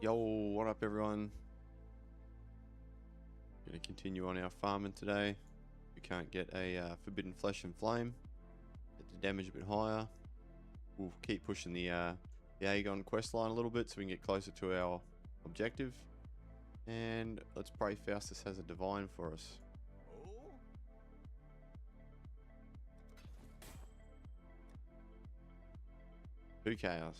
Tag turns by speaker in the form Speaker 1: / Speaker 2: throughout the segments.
Speaker 1: Yo, what up everyone? Gonna continue on our farming today. We can't get a forbidden flesh and flame. Get the damage a bit higher. We'll keep pushing the Aegon quest line a little bit so we can get closer to our objective. And let's pray Faustus has a divine for us. Two chaos.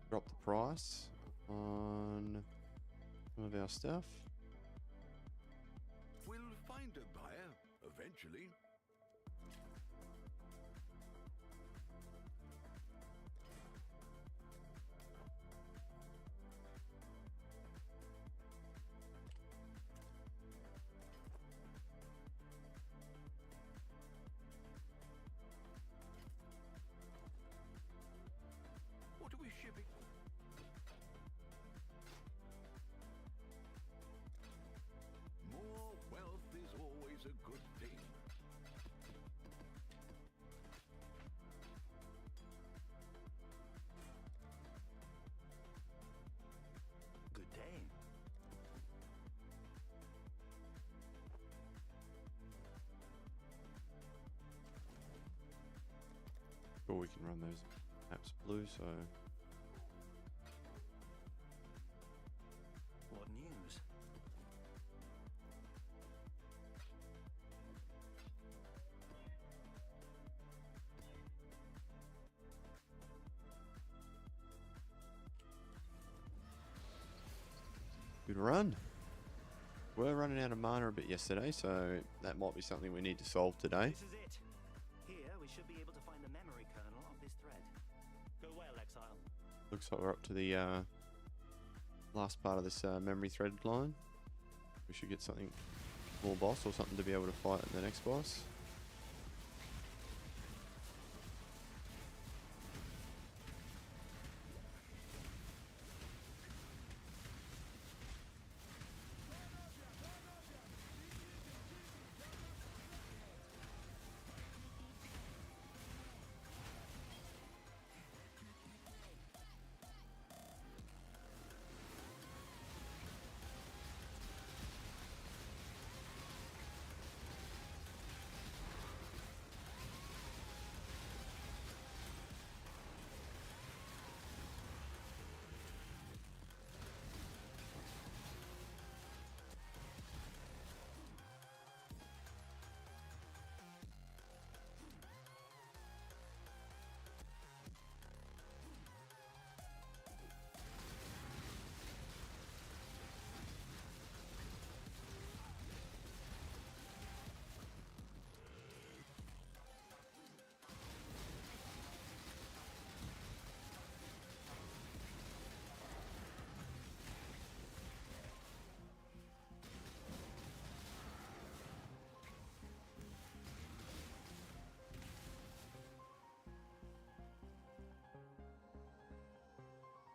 Speaker 1: Drop the price on some of our stuff.
Speaker 2: We'll find a buyer eventually. What are we shipping? More wealth is always a good thing. Good day.
Speaker 1: Sure, we can run those maps blue, so
Speaker 3: What news?
Speaker 1: good run. We're running out of mana a bit yesterday, so that might be something we need to solve today.
Speaker 3: This is it. Here we should be able to find the memory kernel of this thread. Go well, Exile.
Speaker 1: Looks like we're up to the last part of this memory thread line. We should get something more boss or something to be able to fight the next boss.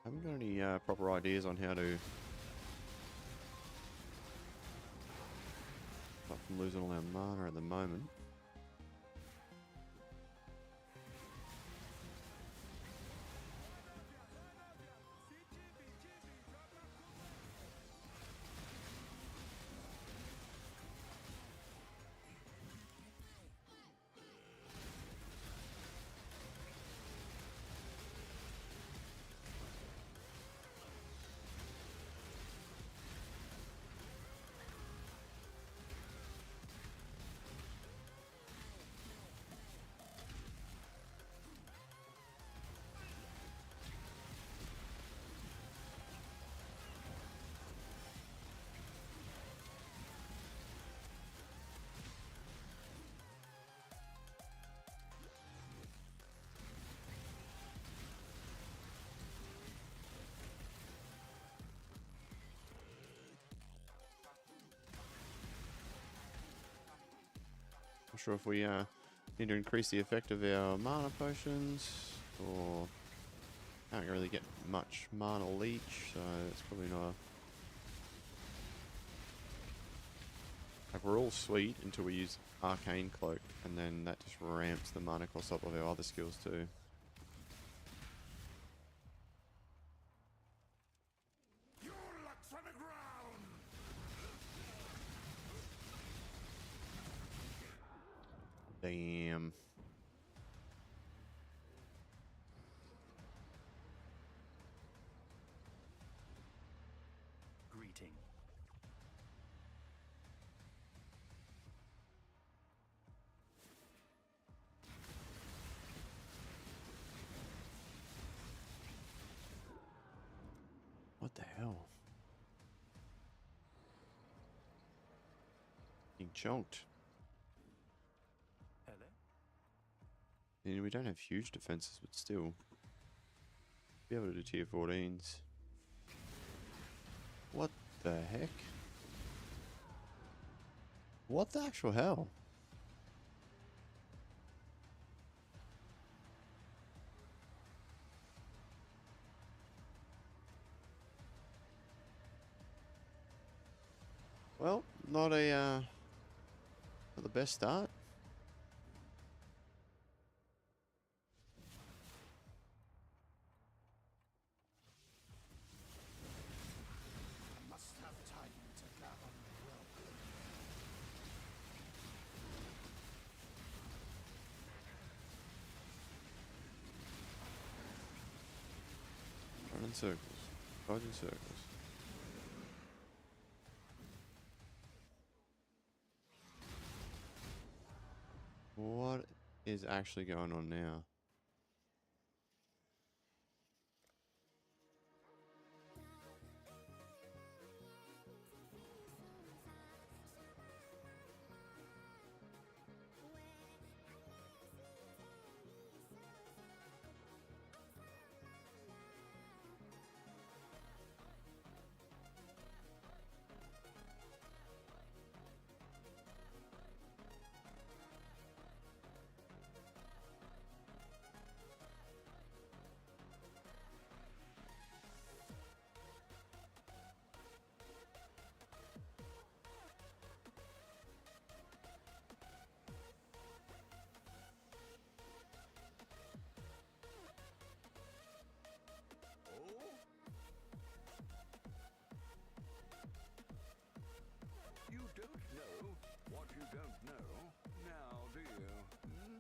Speaker 1: Haven't got any proper ideas on how to stop from losing all our mana at the moment. Not sure if we need to increase the effect of our mana potions, or can't really get much mana leech, so it's probably not. Like, we're all sweet until we use Arcane Cloak, and then that just ramps the mana cost up of our other skills too. hell? Being chonked.
Speaker 3: Hello?
Speaker 1: And we don't have huge defenses, but still. Be able to do tier 14s. What the heck? What the actual hell? Well, not not the best start.
Speaker 2: Must have time to gather welcome.
Speaker 1: Run in circles. Dodge in circles. What is actually going on now?
Speaker 2: Oh? You don't know what you don't know, now do you? Hmm?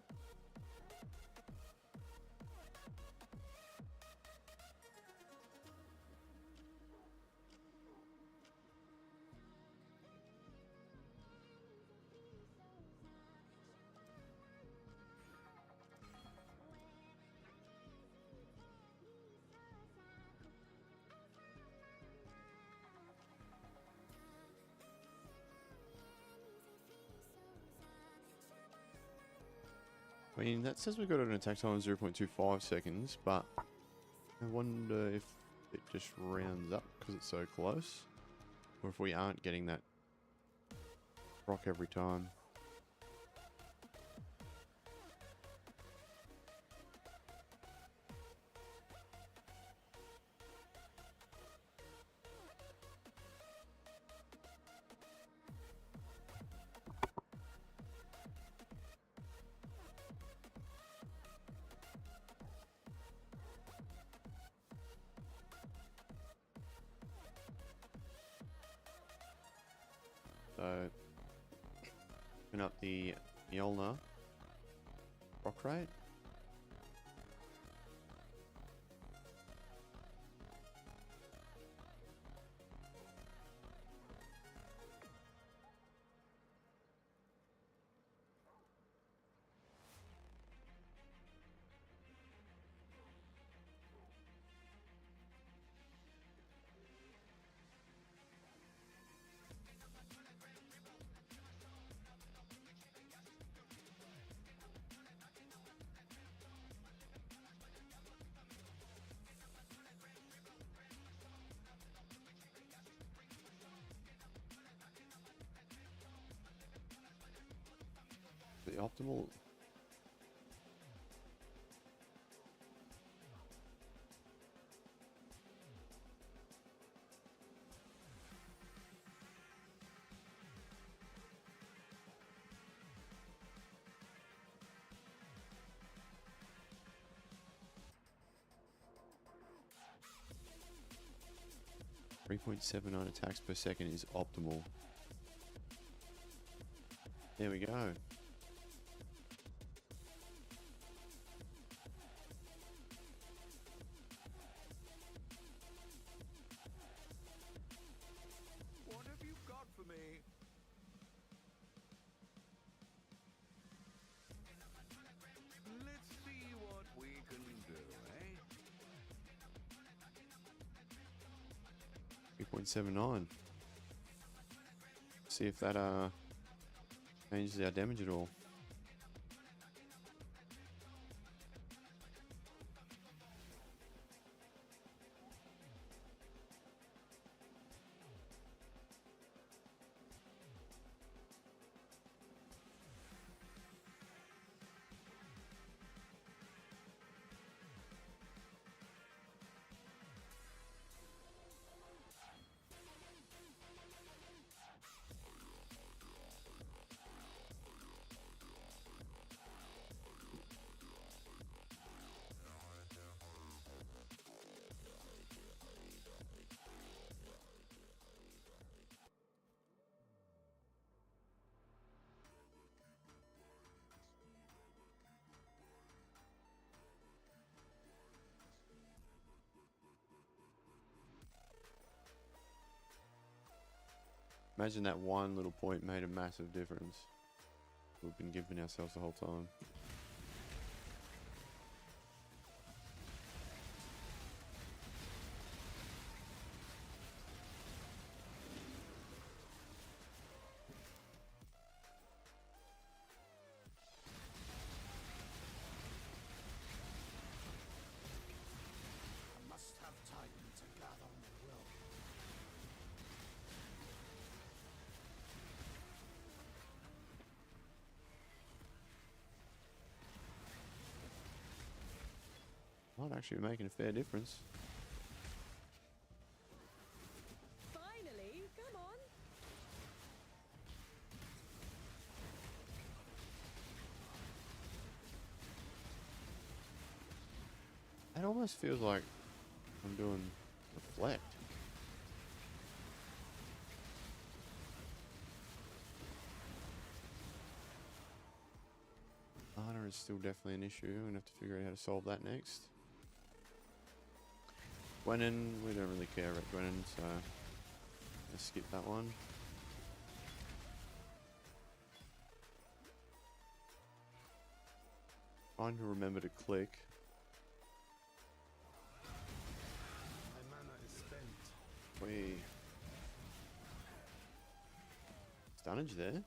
Speaker 1: I mean, that says we got an attack time of 0.25 seconds, but I wonder if it just rounds up because it's so close, or if we aren't getting that rock every time. So, open up the Mjolnir rock rate. The optimal. 3.79 attacks per second is optimal. There we go.
Speaker 2: What have you got for me? Let's see what we can do, eh?
Speaker 1: 0.79. See if that changes our damage at all. Imagine that one little point made a massive difference. We've been giving ourselves the whole time.
Speaker 2: I must have time to gather my will.
Speaker 1: Might actually be making a fair difference.
Speaker 4: Finally, come on.
Speaker 1: It almost feels like I'm doing reflect. Mana is still definitely an issue. I'm gonna have to figure out how to solve that next. Gwenin, we don't really care about Gwenin, so let's skip that one. Trying to remember to click.
Speaker 2: My mana is spent.
Speaker 1: We stunnage there.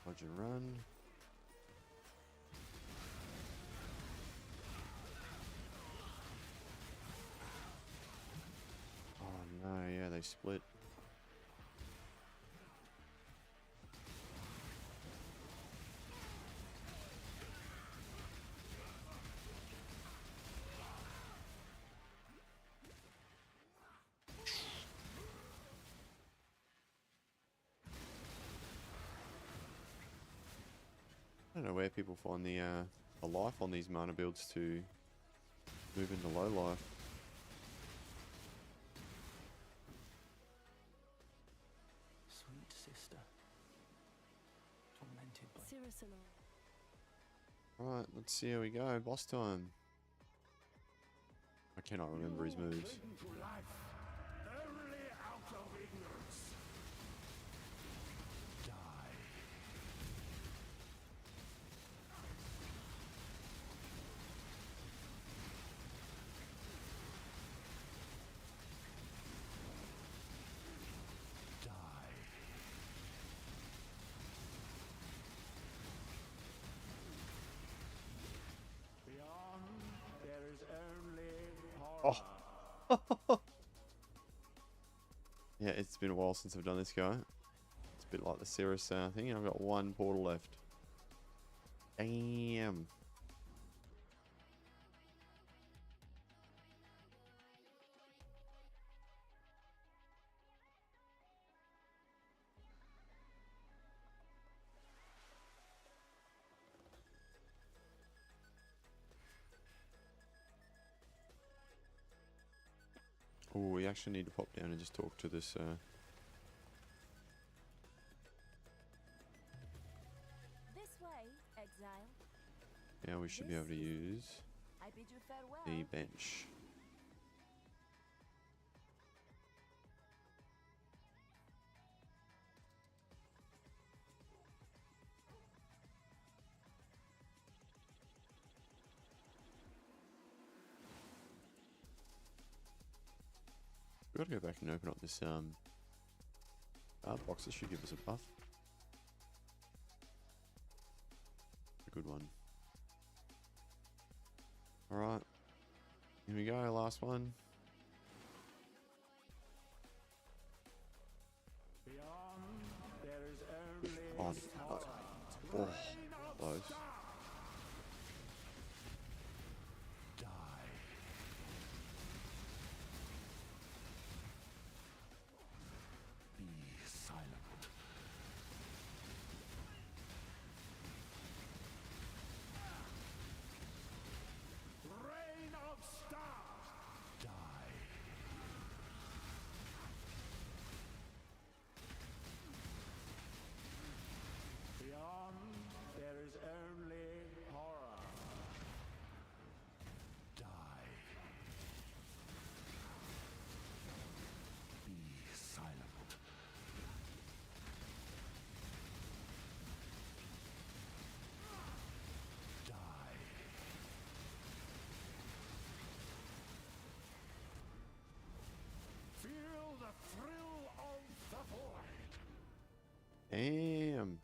Speaker 1: Dodge and run. Oh no, yeah, they split. I don't know where people find the life on these mana builds to move into low life.
Speaker 3: Sweet sister. Tormented by...
Speaker 4: Cyricilon.
Speaker 1: Alright, let's see how we go. Boss time. I cannot remember his moves.
Speaker 2: Cling to life, only out of ignorance. Die. Die. Beyond, there is only horror.
Speaker 1: Oh. Yeah, it's been a while since I've done this guy. It's a bit like the Cirrus thing, and I've got one portal left. Damn. Oh, we actually need to pop down and just talk to this.
Speaker 4: This way, exile.
Speaker 1: Now we should be able to use
Speaker 4: I bid you farewell.
Speaker 1: the bench. We've got to go back and open up this card box. This should give us a buff. A good one. Alright. Here we go, last one. Oh, no. Oh, close. Damn.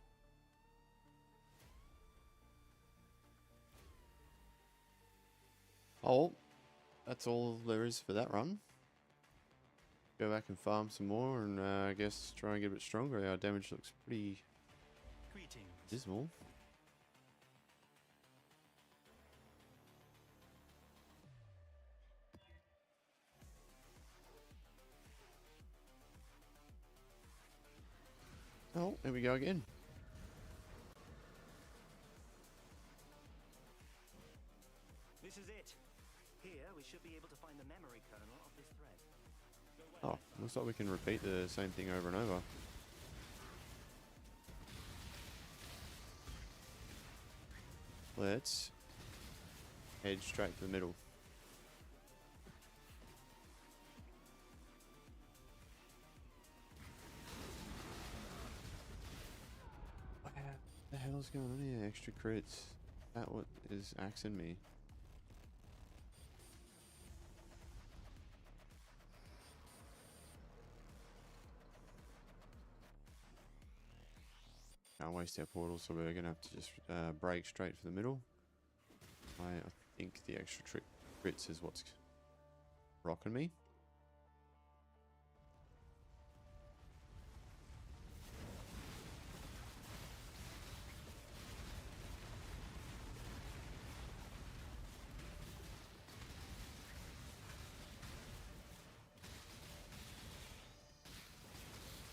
Speaker 1: Oh, that's all there is for that run. Go back and farm some more and I guess try and get a bit stronger. Our damage looks pretty
Speaker 3: Greetings.
Speaker 1: dismal. Oh, here we go again.
Speaker 3: This is it. Here we should be able to find the memory kernel of this thread. Go
Speaker 1: Oh,
Speaker 3: well.
Speaker 1: looks like we can repeat the same thing over and over. Let's head straight to the middle. What the hell's going on here? Extra crits. That what is axing me? Can't waste our portal, so we're gonna have to just break straight for the middle. I think the extra crits is what's rocking me.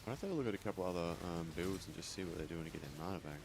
Speaker 1: I'll have to have a look at a couple other builds and just see what they're doing to get their mana back.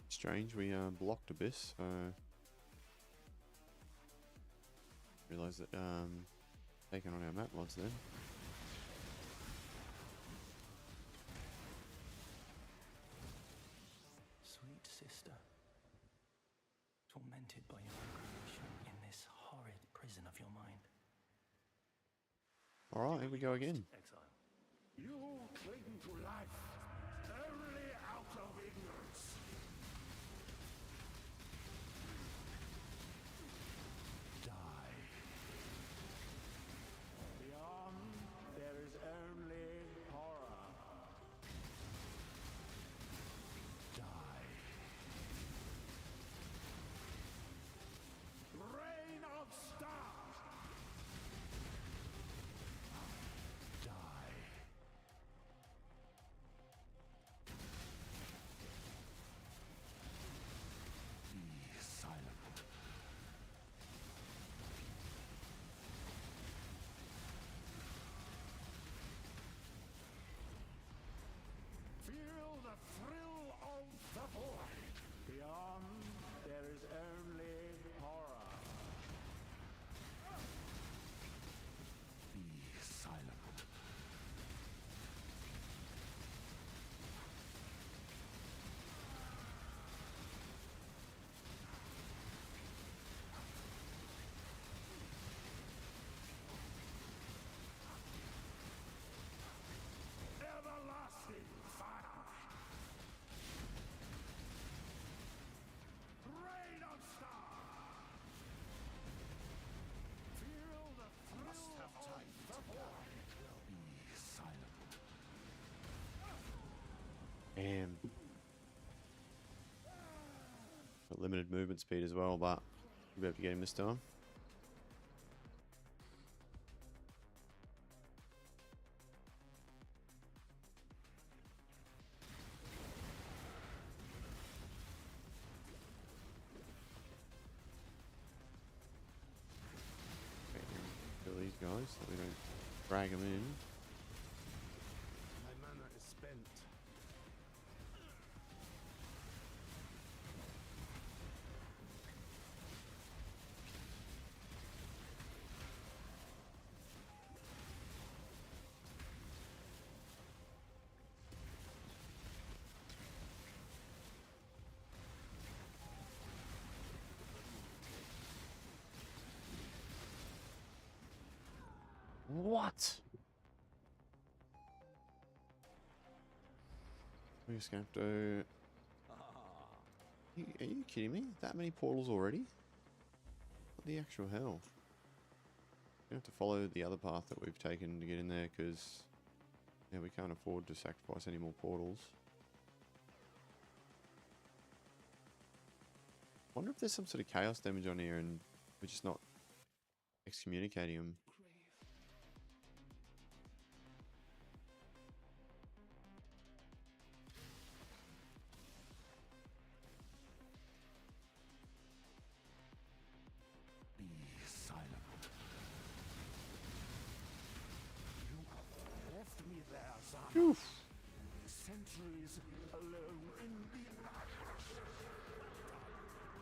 Speaker 1: Strange, we blocked Abyss, so realised that taking on our map mods then.
Speaker 3: Sweet sister, tormented by your creation in this horrid prison of your mind.
Speaker 1: Alright, here we go again.
Speaker 3: Exile.
Speaker 2: You cling to life only out of ignorance. Die. Beyond, there is only horror. Die. Rain of stars. Die.
Speaker 1: Damn. Got limited movement speed as well, but we'll be able to get him this time. Kill these guys so we don't drag them in.
Speaker 2: My mana is spent.
Speaker 1: What? We're just gonna have to. Are you kidding me? That many portals already? What the actual hell? We have to follow the other path that we've taken to get in there because yeah, we can't afford to sacrifice any more portals. Wonder if there's some sort of chaos damage on here and we're just not excommunicating them.
Speaker 2: Be silent. You left me there, son.
Speaker 1: Oof.
Speaker 2: Centuries alone in the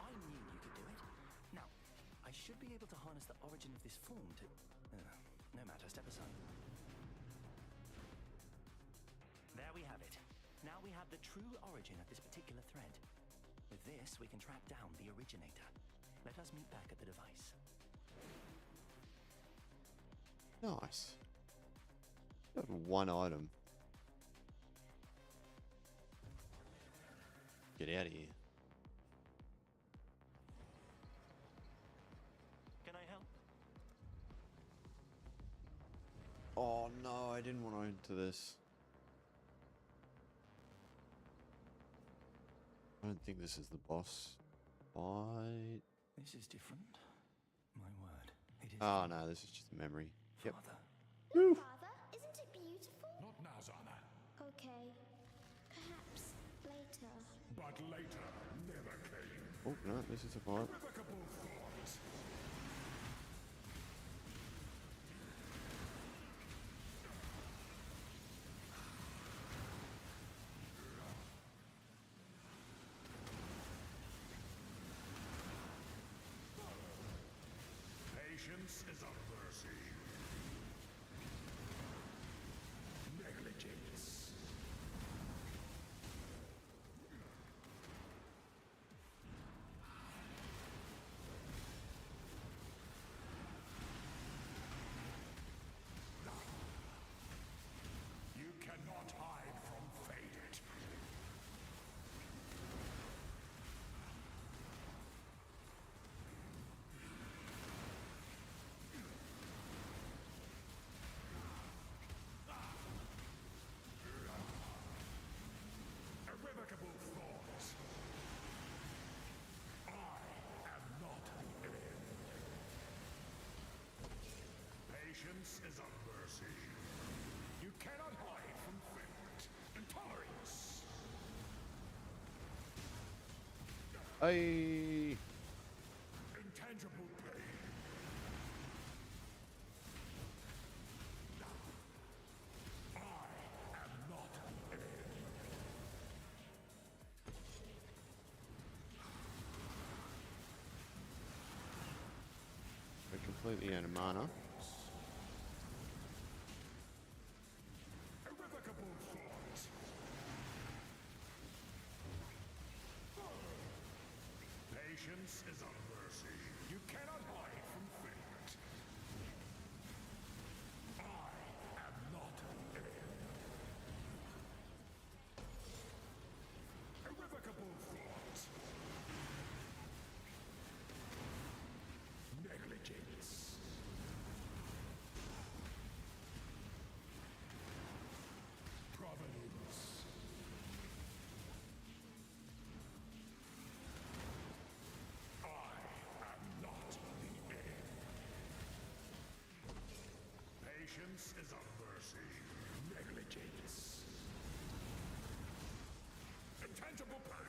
Speaker 3: I knew you could do it. Now, I should be able to harness the origin of this form to... no matter, step aside. There we have it. Now we have the true origin of this particular thread. With this, we can track down the originator. Let us meet back at the device.
Speaker 1: Nice. Got one item. Get out of here.
Speaker 3: Can I help?
Speaker 1: Oh no, I didn't want to enter this. I don't think this is the boss fight.
Speaker 3: This is different. My word. It is.
Speaker 1: Oh no, this is just a memory. Yep.
Speaker 3: Father.
Speaker 4: Father, isn't it beautiful?
Speaker 2: Not now, Zana.
Speaker 4: Okay. Perhaps later.
Speaker 2: But later never came.
Speaker 1: Oh no, this is a fight.
Speaker 2: Irrevocable thoughts. Patience is a mercy. Negligence. You cannot hide from fate. Irrevocable thoughts. I am not the end. Patience is a mercy. You cannot hide from fate. Intolerance.
Speaker 1: Hey.
Speaker 2: Intangible pain. I am not the end.
Speaker 1: We're completely out of mana.
Speaker 2: Irrevocable thoughts. Patience is a mercy. You cannot hide from fate. I am not the end. Irrevocable thoughts. Negligence. Providence. Patience is a mercy. Negligence. Intangible pain.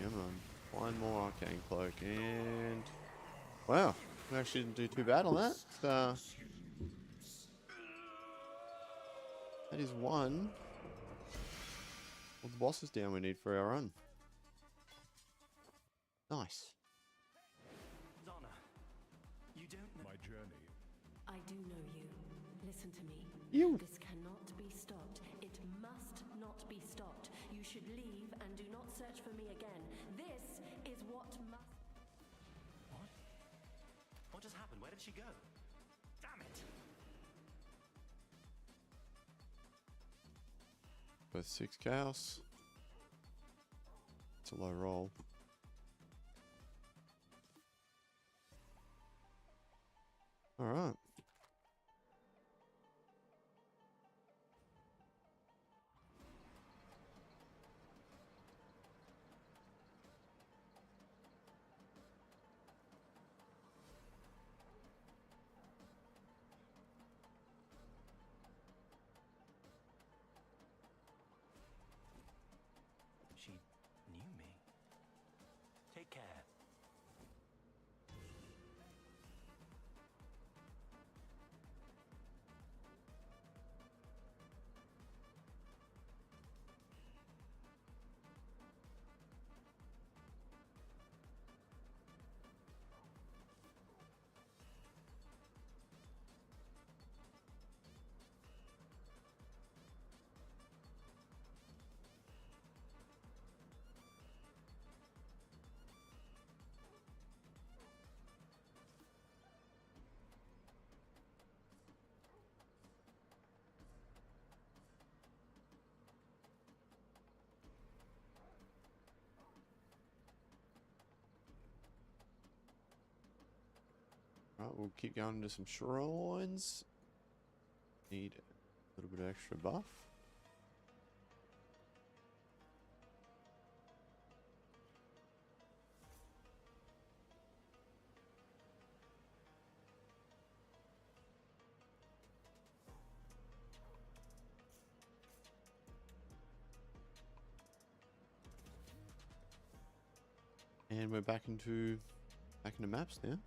Speaker 1: Come on. One more arcane cloak and wow, we actually didn't do too bad on that. That is one of the bosses down we need for our run. Nice.
Speaker 3: Donna, you don't know.
Speaker 2: My journey.
Speaker 5: I do know you. Listen to me.
Speaker 1: You.
Speaker 5: This cannot be stopped. It must not be stopped. You should leave and do not search for me again. This is what must...
Speaker 3: What? What just happened? Where did she go? Damn it!
Speaker 1: Both 6 chaos. It's a low roll. Alright.
Speaker 3: She knew me. Take care.
Speaker 1: Right, we'll keep going into some shrines. Need a little bit of extra buff. And we're back into maps now.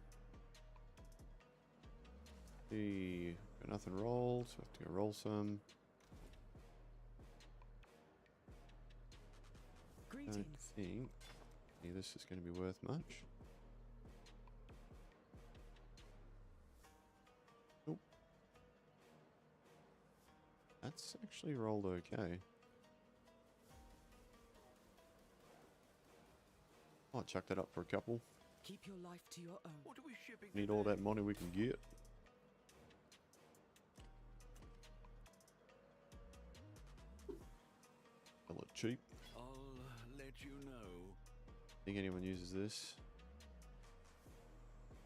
Speaker 1: See, got nothing rolled, so I have to go roll some. I don't
Speaker 5: Greetings.
Speaker 1: think any of this is going to be worth much. Nope. That's actually rolled okay. I'll chuck that up for a couple.
Speaker 5: Keep your life to your own.
Speaker 2: What are we shipping?
Speaker 1: Need all that money we can get. A little cheap.
Speaker 2: I'll let you know.
Speaker 1: Think anyone uses this?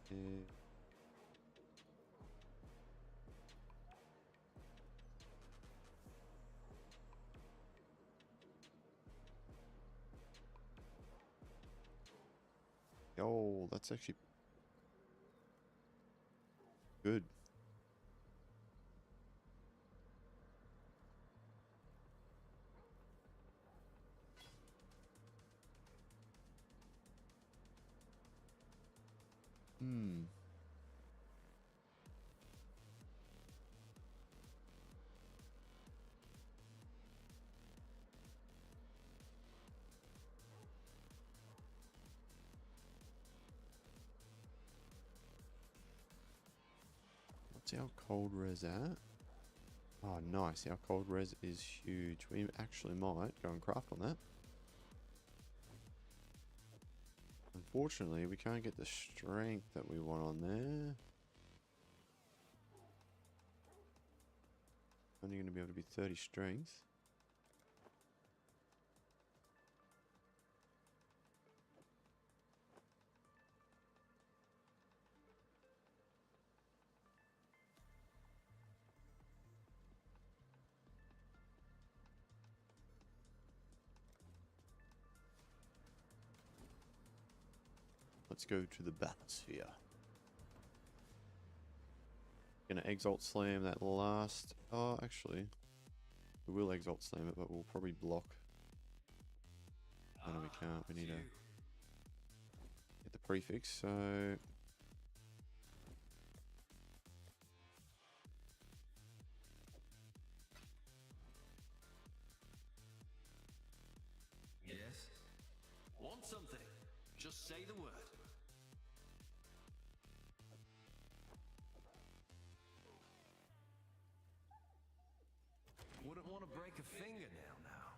Speaker 1: Yeah. Oh, that's actually good. Hmm. What's our cold res at? Oh, nice. Our cold res is huge. We actually might go and craft on that. Unfortunately, we can't get the strength that we want on there. Only going to be able to be 30 strength. Let's go to the bathysphere. Gonna exalt slam that last. Oh, actually, we will exalt slam it, but we'll probably block. Oh, no, we can't. We need to get the prefix. So
Speaker 6: Yes? Want something? Just say the word. Wouldn't want to break a fingernail now.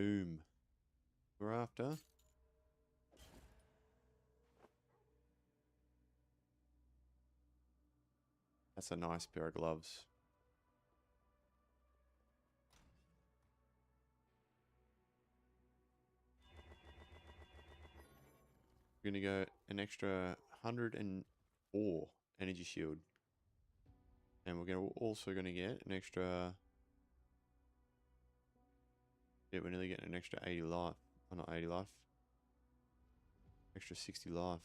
Speaker 1: boom. We're after. That's a nice pair of gloves. We're gonna go an extra 104 energy shield. And we're also gonna get an extra. Yeah, we're nearly getting an extra 80 life. Oh, not 80 life. Extra 60 life.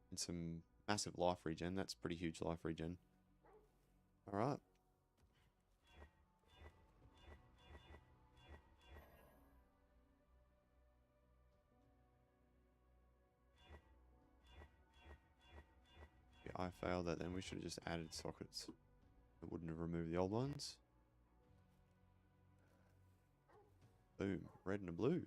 Speaker 1: And some massive life regen. That's pretty huge life regen. Alright. Yeah, I failed that then. We should have just added sockets. It wouldn't have removed the old ones. Boom. Red and a blue.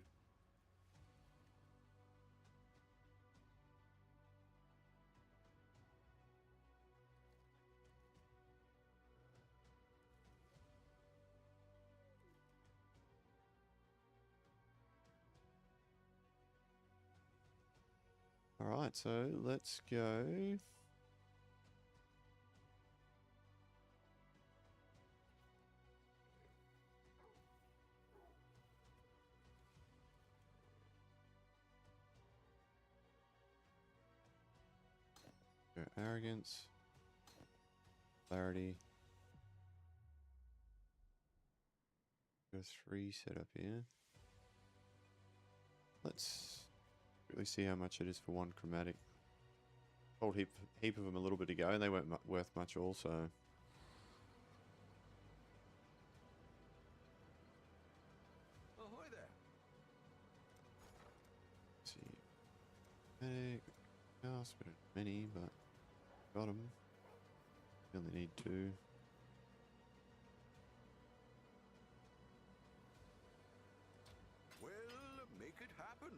Speaker 1: Alright, so let's go. Go arrogance. Clarity. Go 3 set up here. Let's really see how much it is for one chromatic. Hold heap of them a little bit ago, and they weren't worth much also.
Speaker 2: Ahoy there.
Speaker 1: Let's see. Chromatic. Cast, we don't have many, but got them. We only need 2.
Speaker 2: Well, make it happen.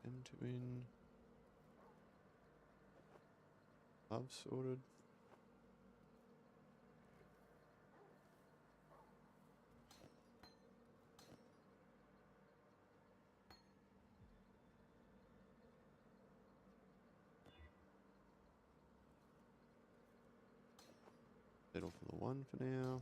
Speaker 1: M to win. Love sorted. Settle for the 1 for now.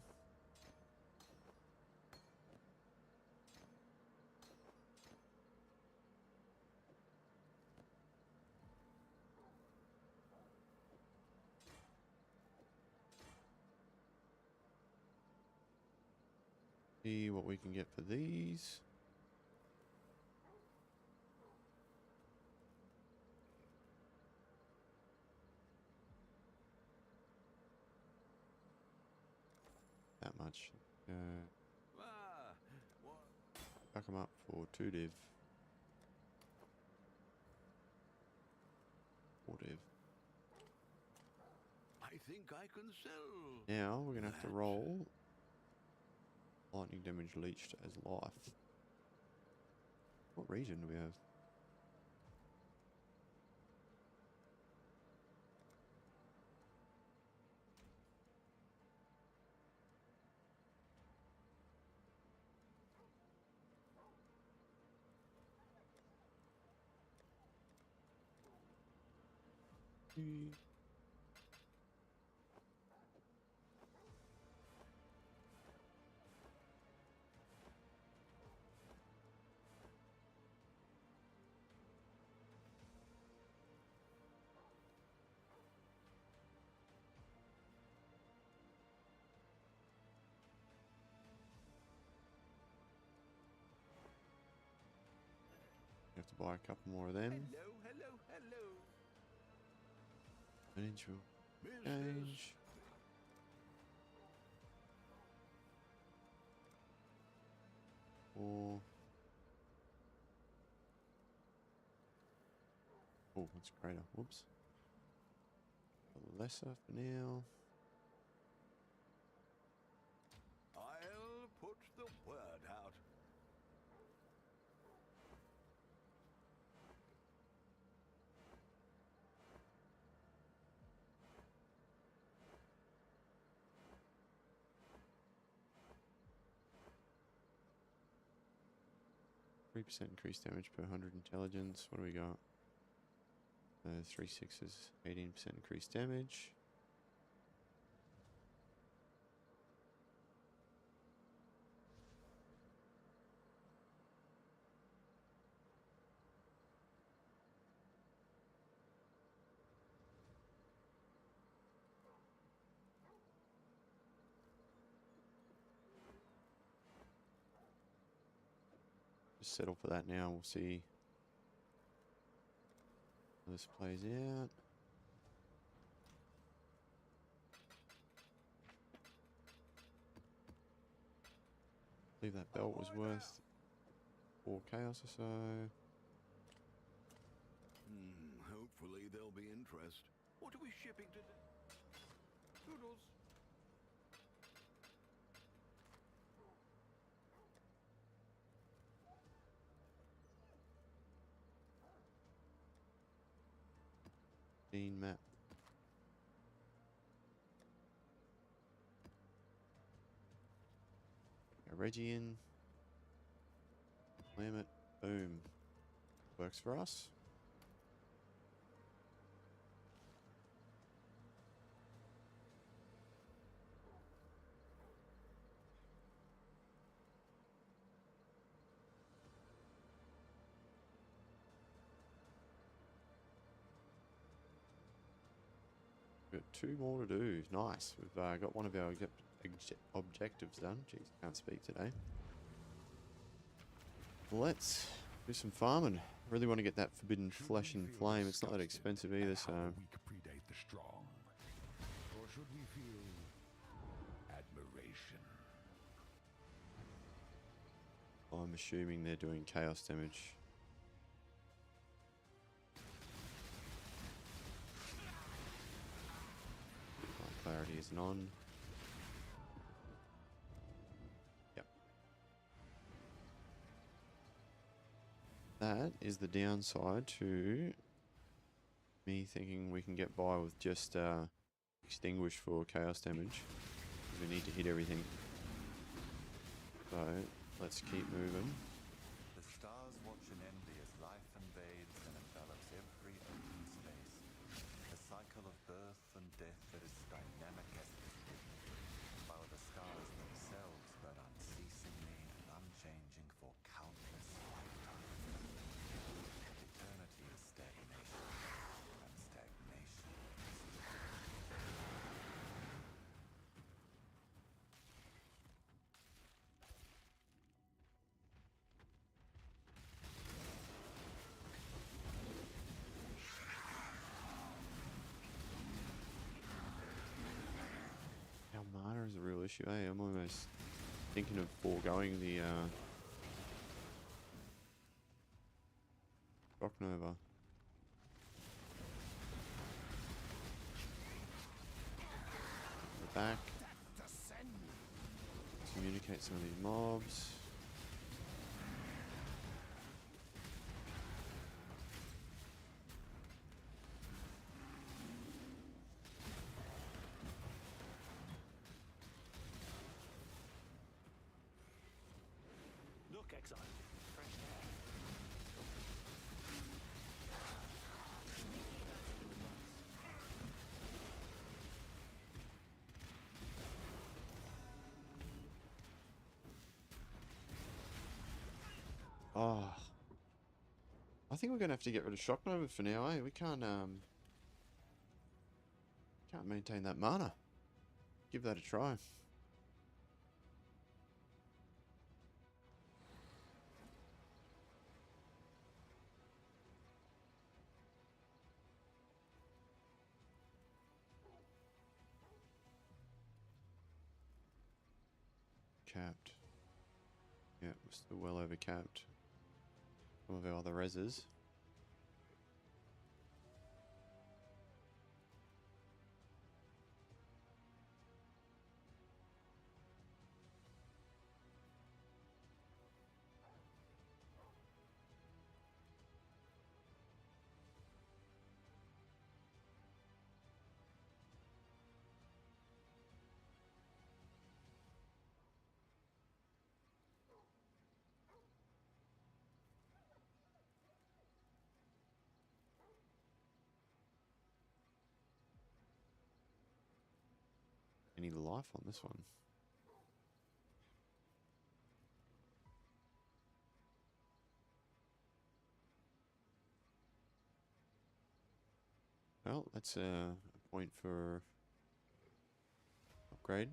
Speaker 1: See what we can get for these. That much.
Speaker 2: Ah, what?
Speaker 1: Back them up for 2 div. 4 div.
Speaker 2: I think I can sell.
Speaker 1: Now we're gonna have to
Speaker 2: that.
Speaker 1: roll lightning damage leached as life. What region do we have? to buy a couple more of them.
Speaker 2: Hello, hello, hello.
Speaker 1: Manage will
Speaker 2: Mrs.
Speaker 1: change. Or oh, that's greater. Whoops. Lesser for now.
Speaker 2: I'll put the word out.
Speaker 1: 3% increased damage per 100 intelligence. What do we got? 3 sixes, 18% increased damage. Just settle for that now. We'll see how this plays out. I believe that belt was worth 4 chaos or so.
Speaker 2: Hopefully there'll be interest. What are we shipping today? Toodles.
Speaker 1: Map. Reggie in. Slam it. Boom. Works for us. Got 2 more to do. Nice. We've got one of our objectives done. Jeez, can't speak today. Let's do some farming. Really want to get that forbidden flesh and flame. It's not that expensive either, so.
Speaker 2: We could predate the strong, or should we feel admiration?
Speaker 1: I'm assuming they're doing chaos damage. My clarity isn't on. Yep. That is the downside to me thinking we can get by with just extinguish for chaos damage. We need to hit everything. So let's keep moving.
Speaker 7: The stars watch and envy as life invades and envelops every open space. A cycle of birth and death that is dynamic as it is written, while the stars themselves burn unceasingly and unchanging for countless lifetimes. Eternity is stagnation, and stagnation is
Speaker 1: Our mana is a real issue, eh? I'm almost thinking of foregoing the Shock Nova. We're back. Communicate some of these mobs.
Speaker 3: Look, Exile. Fresh air.
Speaker 1: Oh. I think we're gonna have to get rid of Shock Nova for now, eh? We can't maintain that mana. Give that a try. capped. Yeah, we're still well over capped. Some of our other reses. Any life on this one? Well, that's a point for upgrade.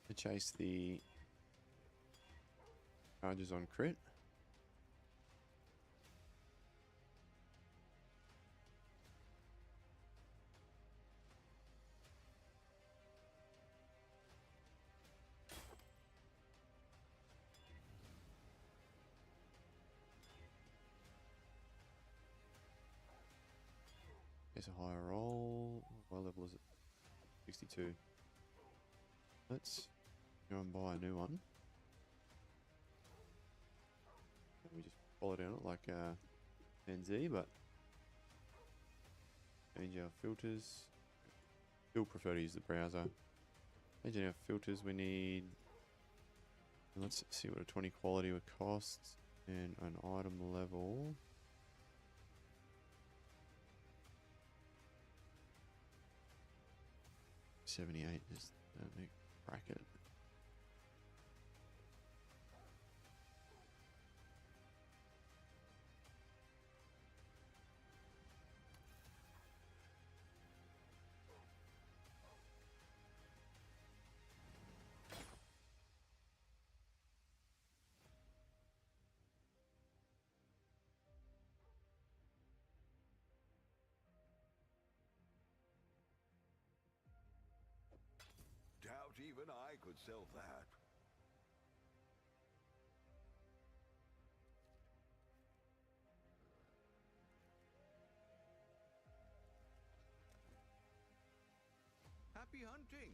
Speaker 1: To chase the charges on crit. It's a higher roll. What level is it? 62. Let's go and buy a new one. We just follow down it like NZ, but change our filters. Still prefer to use the browser. Changing our filters, we need. Let's see what a 20 quality would cost and an item level. $78 is the next bracket.
Speaker 2: Doubt even I could sell that. Happy hunting!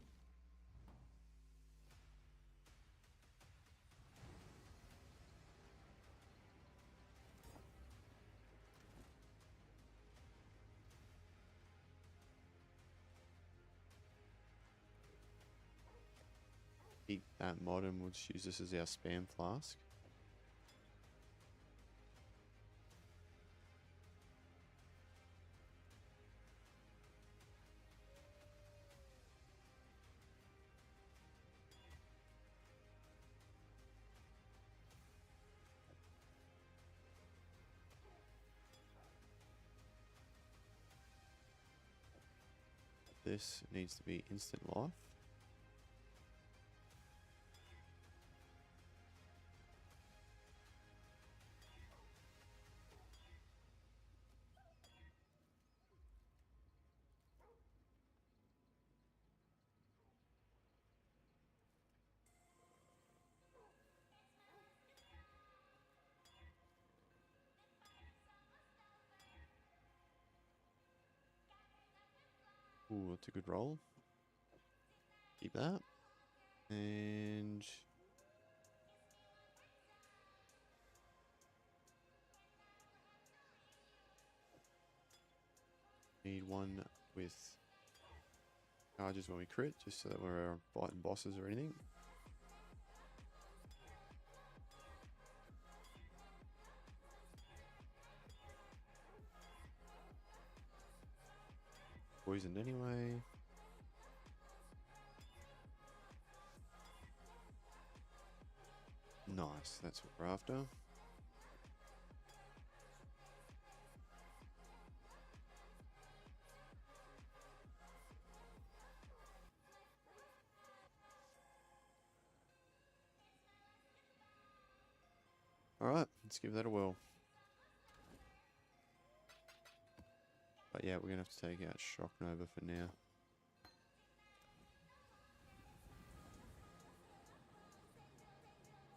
Speaker 1: Keep that mod and we'll just use this as our spam flask. This needs to be instant life. Ooh, that's a good roll. Keep that. And need one with charges when we crit, just so that we're fighting bosses or anything. poisoned anyway. Nice, that's what we're after. Alright, let's give that a whirl. But yeah, we're gonna have to take out Shock Nova for now.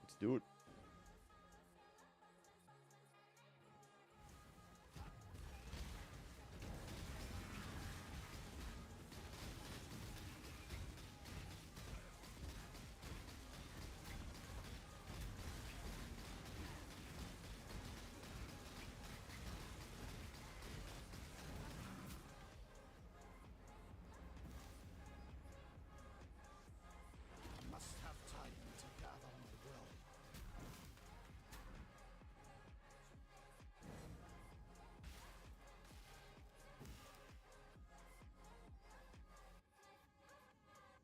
Speaker 1: Let's do it.
Speaker 2: Must have time to gather my will.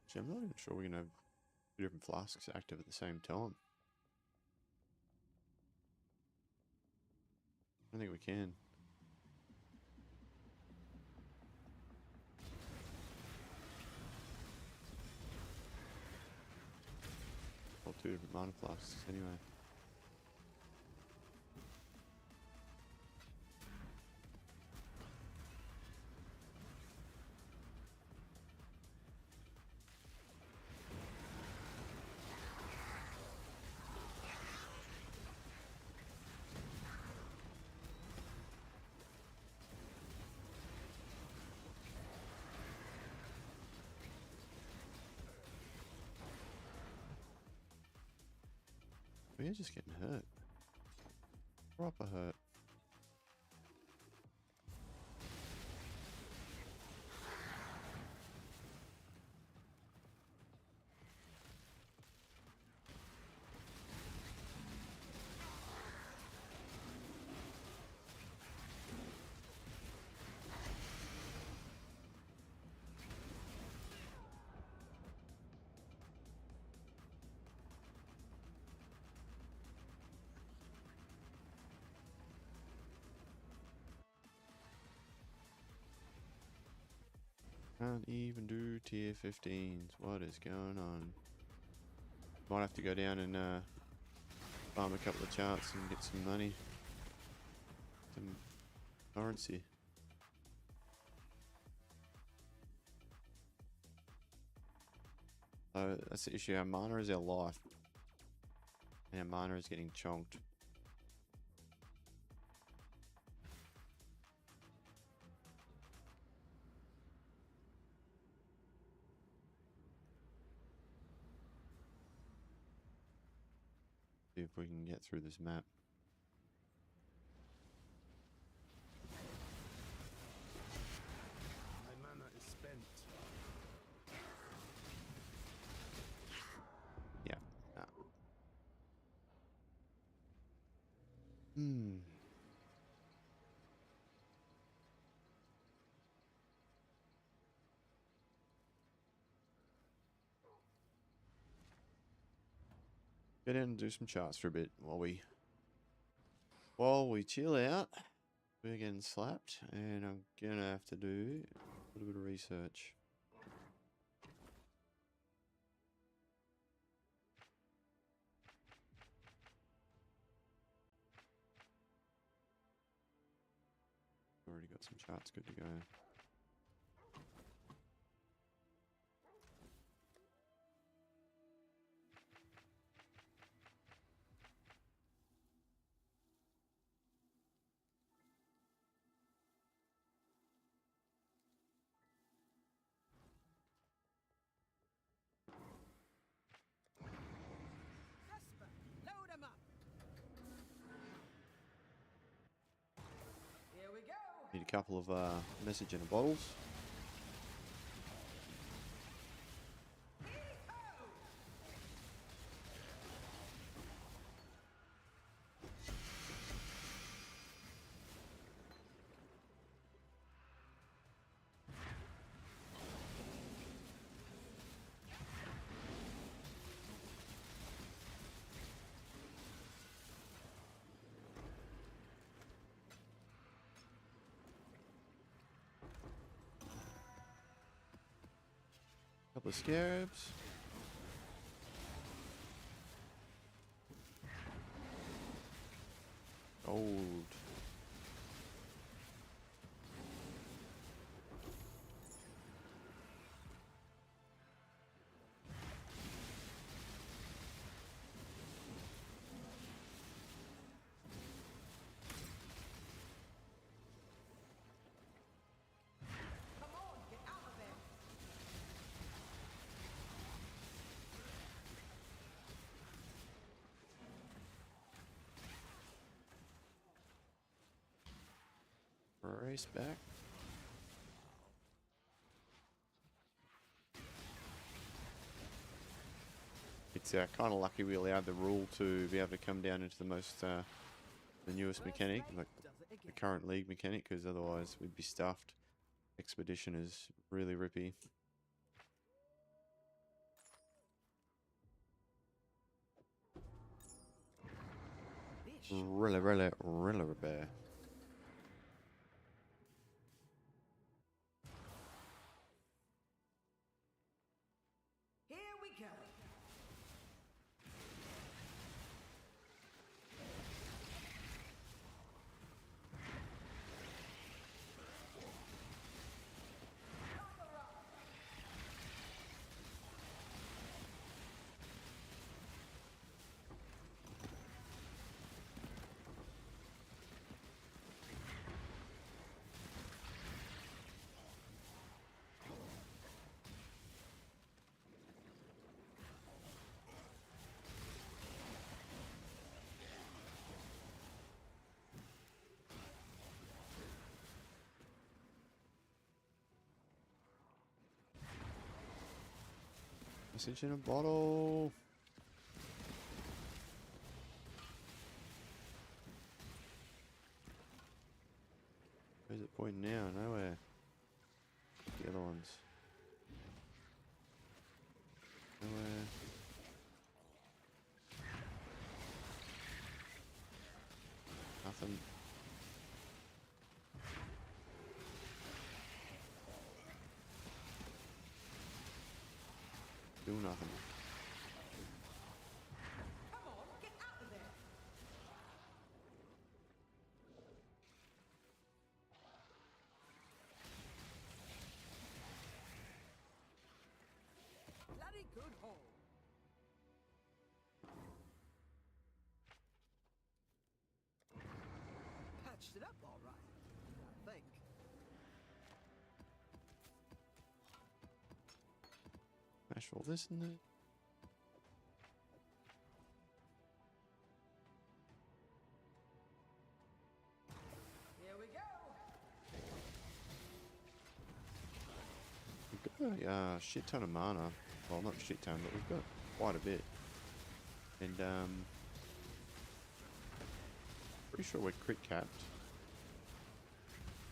Speaker 1: Actually, I'm not even sure we're gonna have two different flasks active at the same time. I don't think we can. Or two different mana flasks anyway. We're just getting hurt. Proper hurt. Can't even do tier 15s. What is going on? Might have to go down and farm a couple of charts and get some money. Some currency. So that's the issue. Our mana is our life. And our mana is getting chonked. See if we can get through this map.
Speaker 2: My mana is spent.
Speaker 1: Yeah. Hmm. Go down and do some charts for a bit while we chill out. We're getting slapped, and I'm gonna have to do a little bit of research. Already got some charts good to go.
Speaker 8: Load 'em up. Here we go.
Speaker 1: Need a couple of message in a bottles. Couple of scarabs. Gold.
Speaker 8: Come on, get out of there.
Speaker 1: Race back. It's kind of lucky we allowed the rule to be able to come down into the newest mechanic, like the current league mechanic, because otherwise we'd be stuffed. Expedition is really rippy. Really rippy.
Speaker 8: Here we go.
Speaker 1: Message in a bottle. Where's it pointing now? Nowhere. The other ones. Nowhere. Nothing. Do nothing.
Speaker 8: Come on, get out of there. Bloody good haul. Patched it up all right, I think.
Speaker 1: Smash all this in there.
Speaker 8: Here we go.
Speaker 1: We've got a shit ton of mana. Well, not shit ton, but we've got quite a bit. And pretty sure we're crit capped.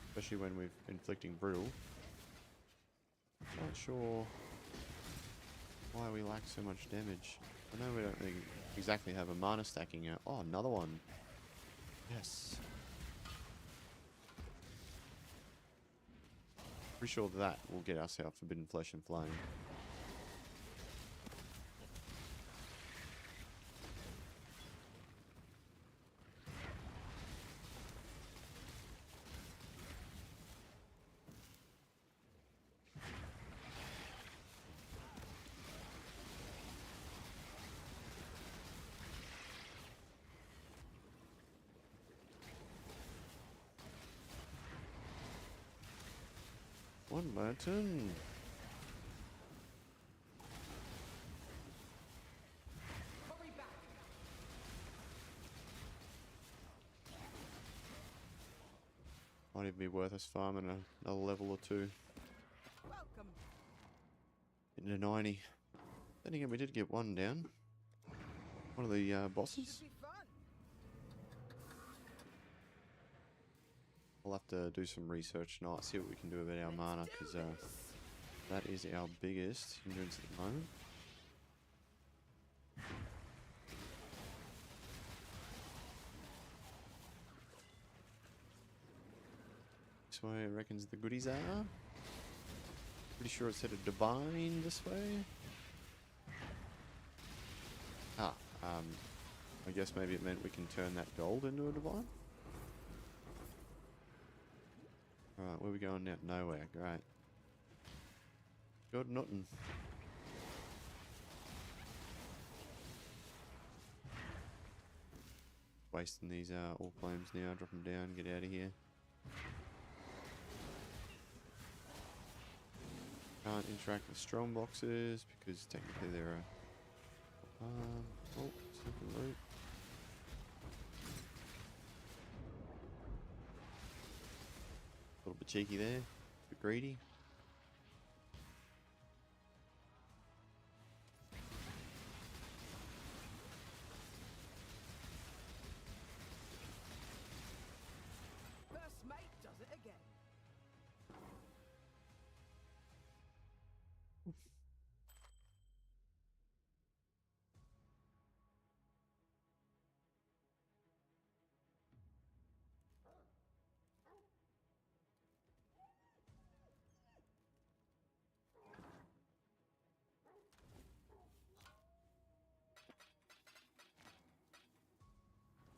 Speaker 1: Especially when we're inflicting brutal. Not sure why we lack so much damage. I know we don't really exactly have a mana stacking out. Oh, another one. Yes. Pretty sure that will get us our Forbidden Flesh and Flame. One lantern.
Speaker 8: Hurry back.
Speaker 1: Might even be worth us farming another level or two.
Speaker 8: Welcome.
Speaker 1: Into 90. Then again, we did get one down. One of the bosses.
Speaker 8: Should be fun.
Speaker 1: I'll have to do some research tonight, see what we can do about our mana, because that is our biggest hindrance at the moment. This way I reckons the goodies are. Pretty sure it's headed divine this way. Ah, I guess maybe it meant we can turn that gold into a divine. Alright, where are we going now? Nowhere, great. Good nothing. Wasting these ore claims now, drop them down, get out of here. Can't interact with strong boxes because technically they're a oh, super loot. A little bit cheeky there, a bit greedy.
Speaker 8: First mate does it again.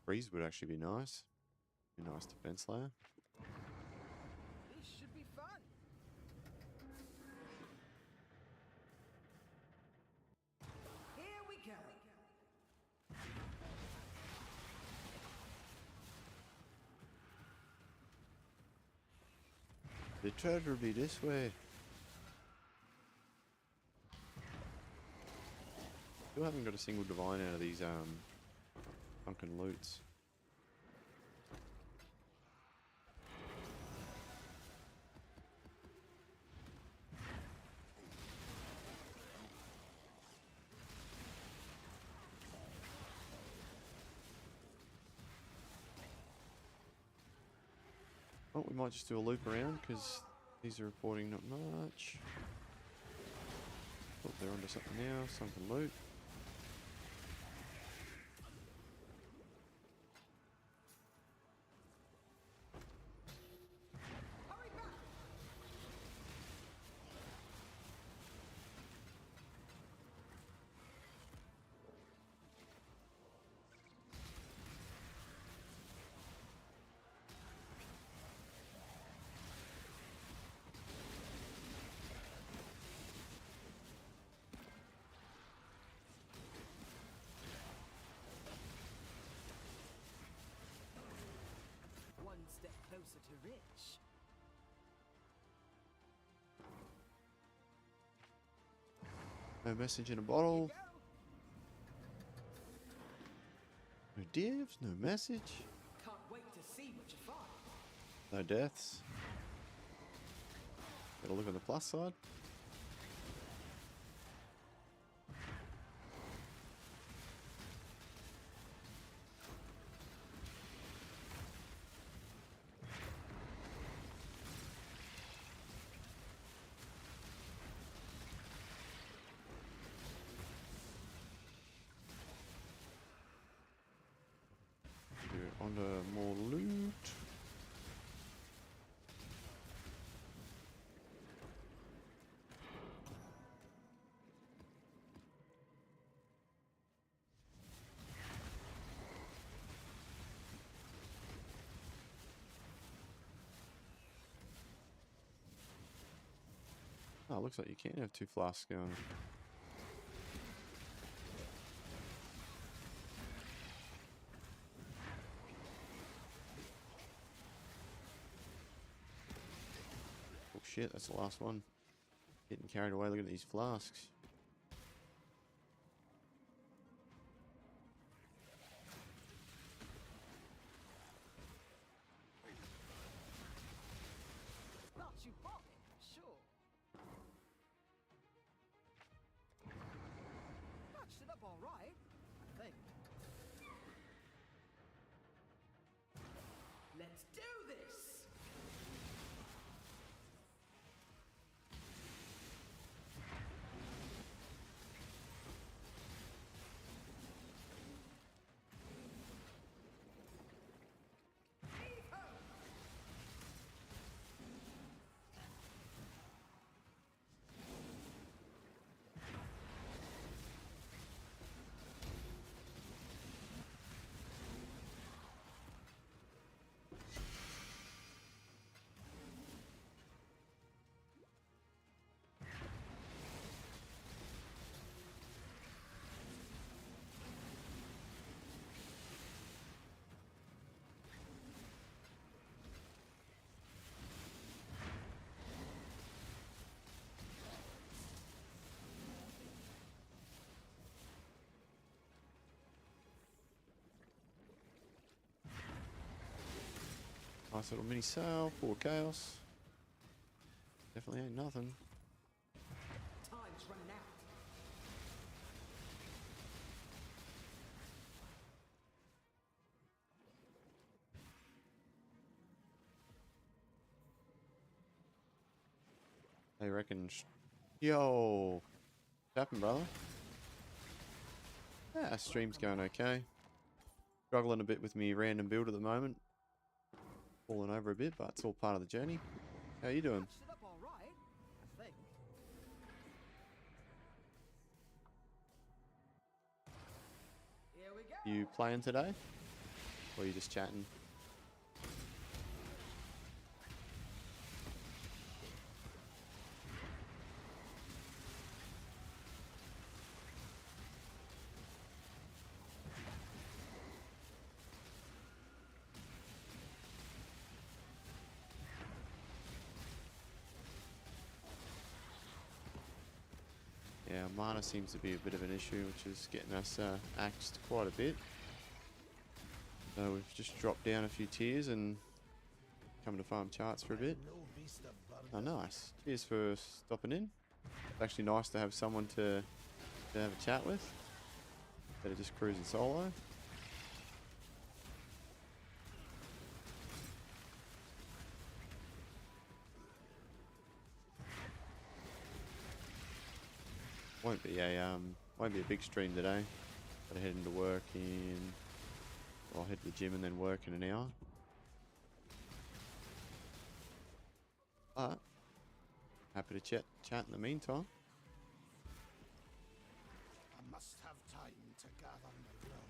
Speaker 1: Freeze would actually be nice. Be a nice defense layer.
Speaker 8: This should be fun. Here we go.
Speaker 1: The treasure will be this way. Still haven't got a single divine out of these sunken loots. Oh, we might just do a loop around because these are reporting not much. Oh, they're onto something now. Sunken loot.
Speaker 8: Hurry back. One step closer to rich.
Speaker 1: No message in a bottle.
Speaker 8: Go.
Speaker 1: No divs, no message.
Speaker 8: Can't wait to see what you find.
Speaker 1: No deaths. Gotta look on the plus side. Onto more loot. Oh, looks like you can have 2 flasks going. Oh shit, that's the last one. Getting carried away, look at these flasks.
Speaker 8: Thought you bought it, sure. Patched it up all right, I think. Let's do this.
Speaker 1: Nice little mini sale, 4 chaos. Definitely ain't nothing.
Speaker 8: Time's running out.
Speaker 1: They reckon. Yo, what's happened, brother? Yeah, stream's going okay. Struggling a bit with me random build at the moment. Falling over a bit, but it's all part of the journey. How you doing?
Speaker 8: Patched it up all right, I think. Here we go.
Speaker 1: You playing today? Or are you just chatting? Yeah, mana seems to be a bit of an issue, which is getting us axed quite a bit. So we've just dropped down a few tiers and come to farm charts for a bit. Oh, nice. Cheers for stopping in. It's actually nice to have someone to have a chat with instead of just cruising solo. Won't be a big stream today. Gotta head into work I'll head to the gym and then work in an hour. But happy to chat in the meantime.
Speaker 9: I must have time to gather my blood.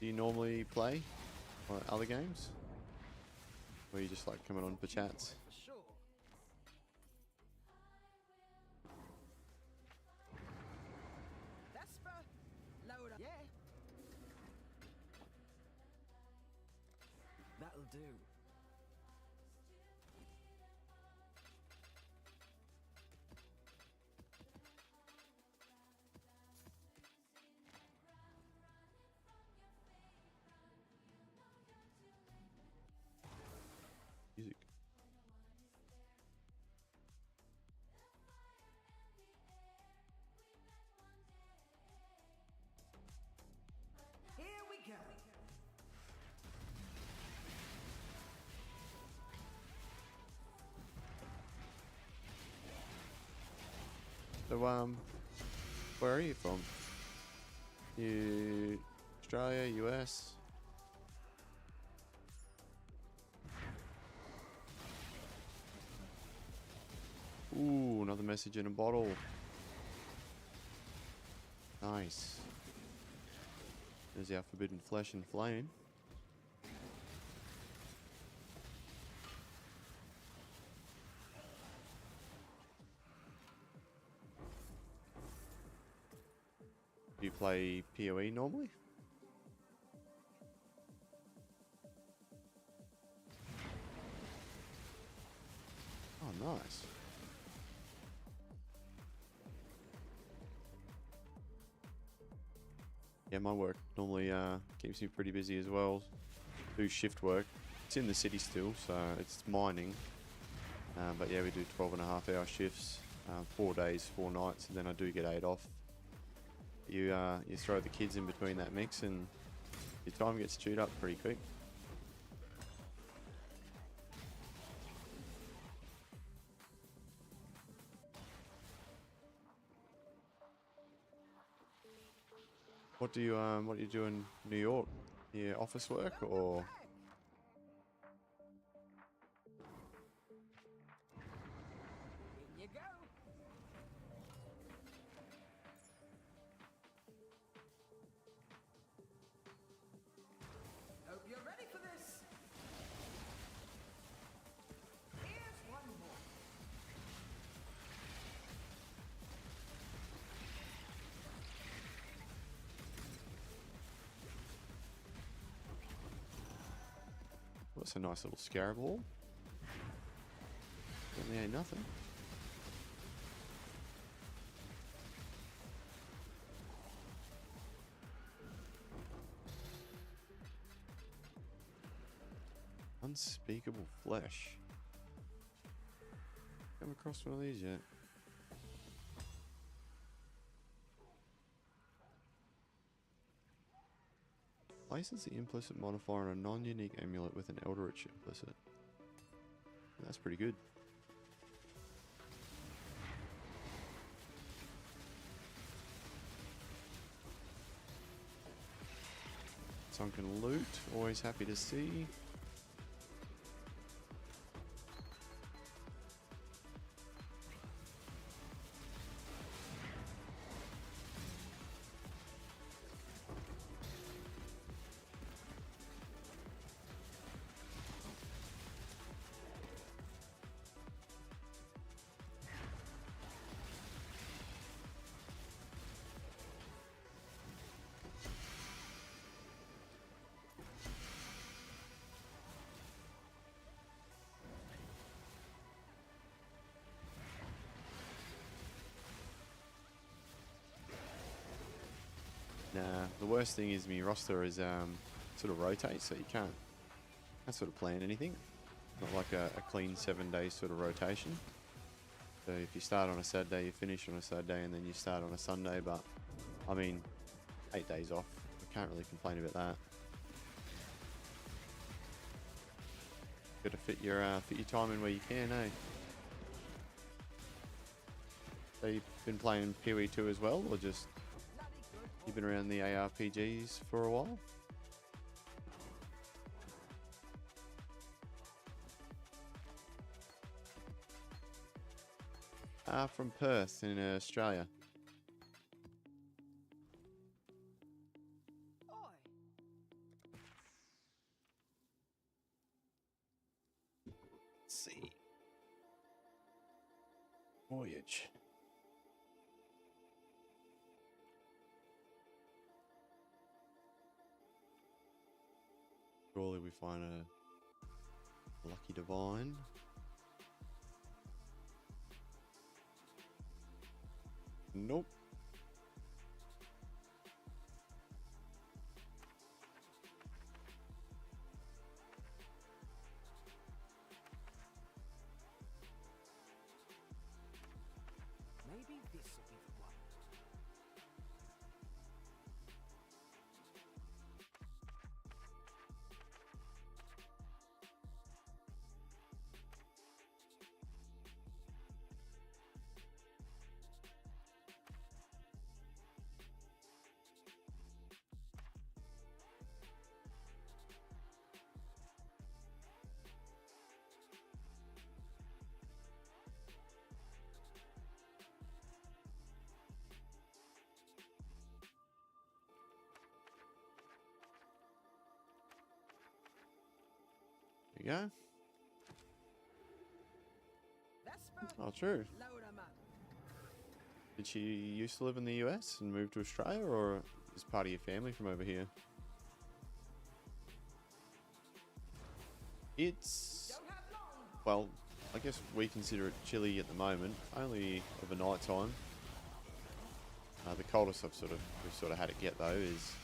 Speaker 1: Do you normally play other games? Or you just like coming on for chats?
Speaker 8: For sure. Vesper, load up. Yeah. That'll do.
Speaker 1: Music.
Speaker 8: Here we go.
Speaker 1: So where are you from? You Australia, US? Ooh, another message in a bottle. Nice. There's our forbidden flesh and flame. Do you play POE normally? Oh, nice. Yeah, my work normally keeps me pretty busy as well. Do shift work. It's in the city still, so it's mining. But yeah, we do 12.5-hour shifts, 4 days, 4 nights, and then I do get 8 off. You throw the kids in between that mix, and your time gets chewed up pretty quick. What do you do in New York? Your office work or?
Speaker 8: In you go. Hope you're ready for this. Here's one more.
Speaker 1: What's a nice little scarab ball? Certainly ain't nothing. Unspeakable flesh. Come across one of these yet? Places the implicit modifier on a non-unique amulet with an Eldritch implicit. That's pretty good. Sunken loot, always happy to see. Nah, the worst thing is my roster is sort of rotates, so you can't sort of plan anything. Not like a clean 7 day sort of rotation. So if you start on a Saturday, you finish on a Saturday, and then you start on a Sunday. But I mean, 8 days off. I can't really complain about that. Got to fit your time in where you can, eh? So you've been playing POE 2 as well, or just you've been around the ARPGs for a while? From Perth in Australia. Let's see. Voyage. Surely we find a lucky divine. Nope.
Speaker 8: Maybe this will be the one.
Speaker 1: There you go.
Speaker 8: Vesper,
Speaker 1: Oh, true.
Speaker 8: load 'em up.
Speaker 1: Did she used to live in the US and move to Australia, or is part of your family from over here? It's, well, I guess we consider it chilly at the moment, only of a night time. The coldest we've sort of had it get though is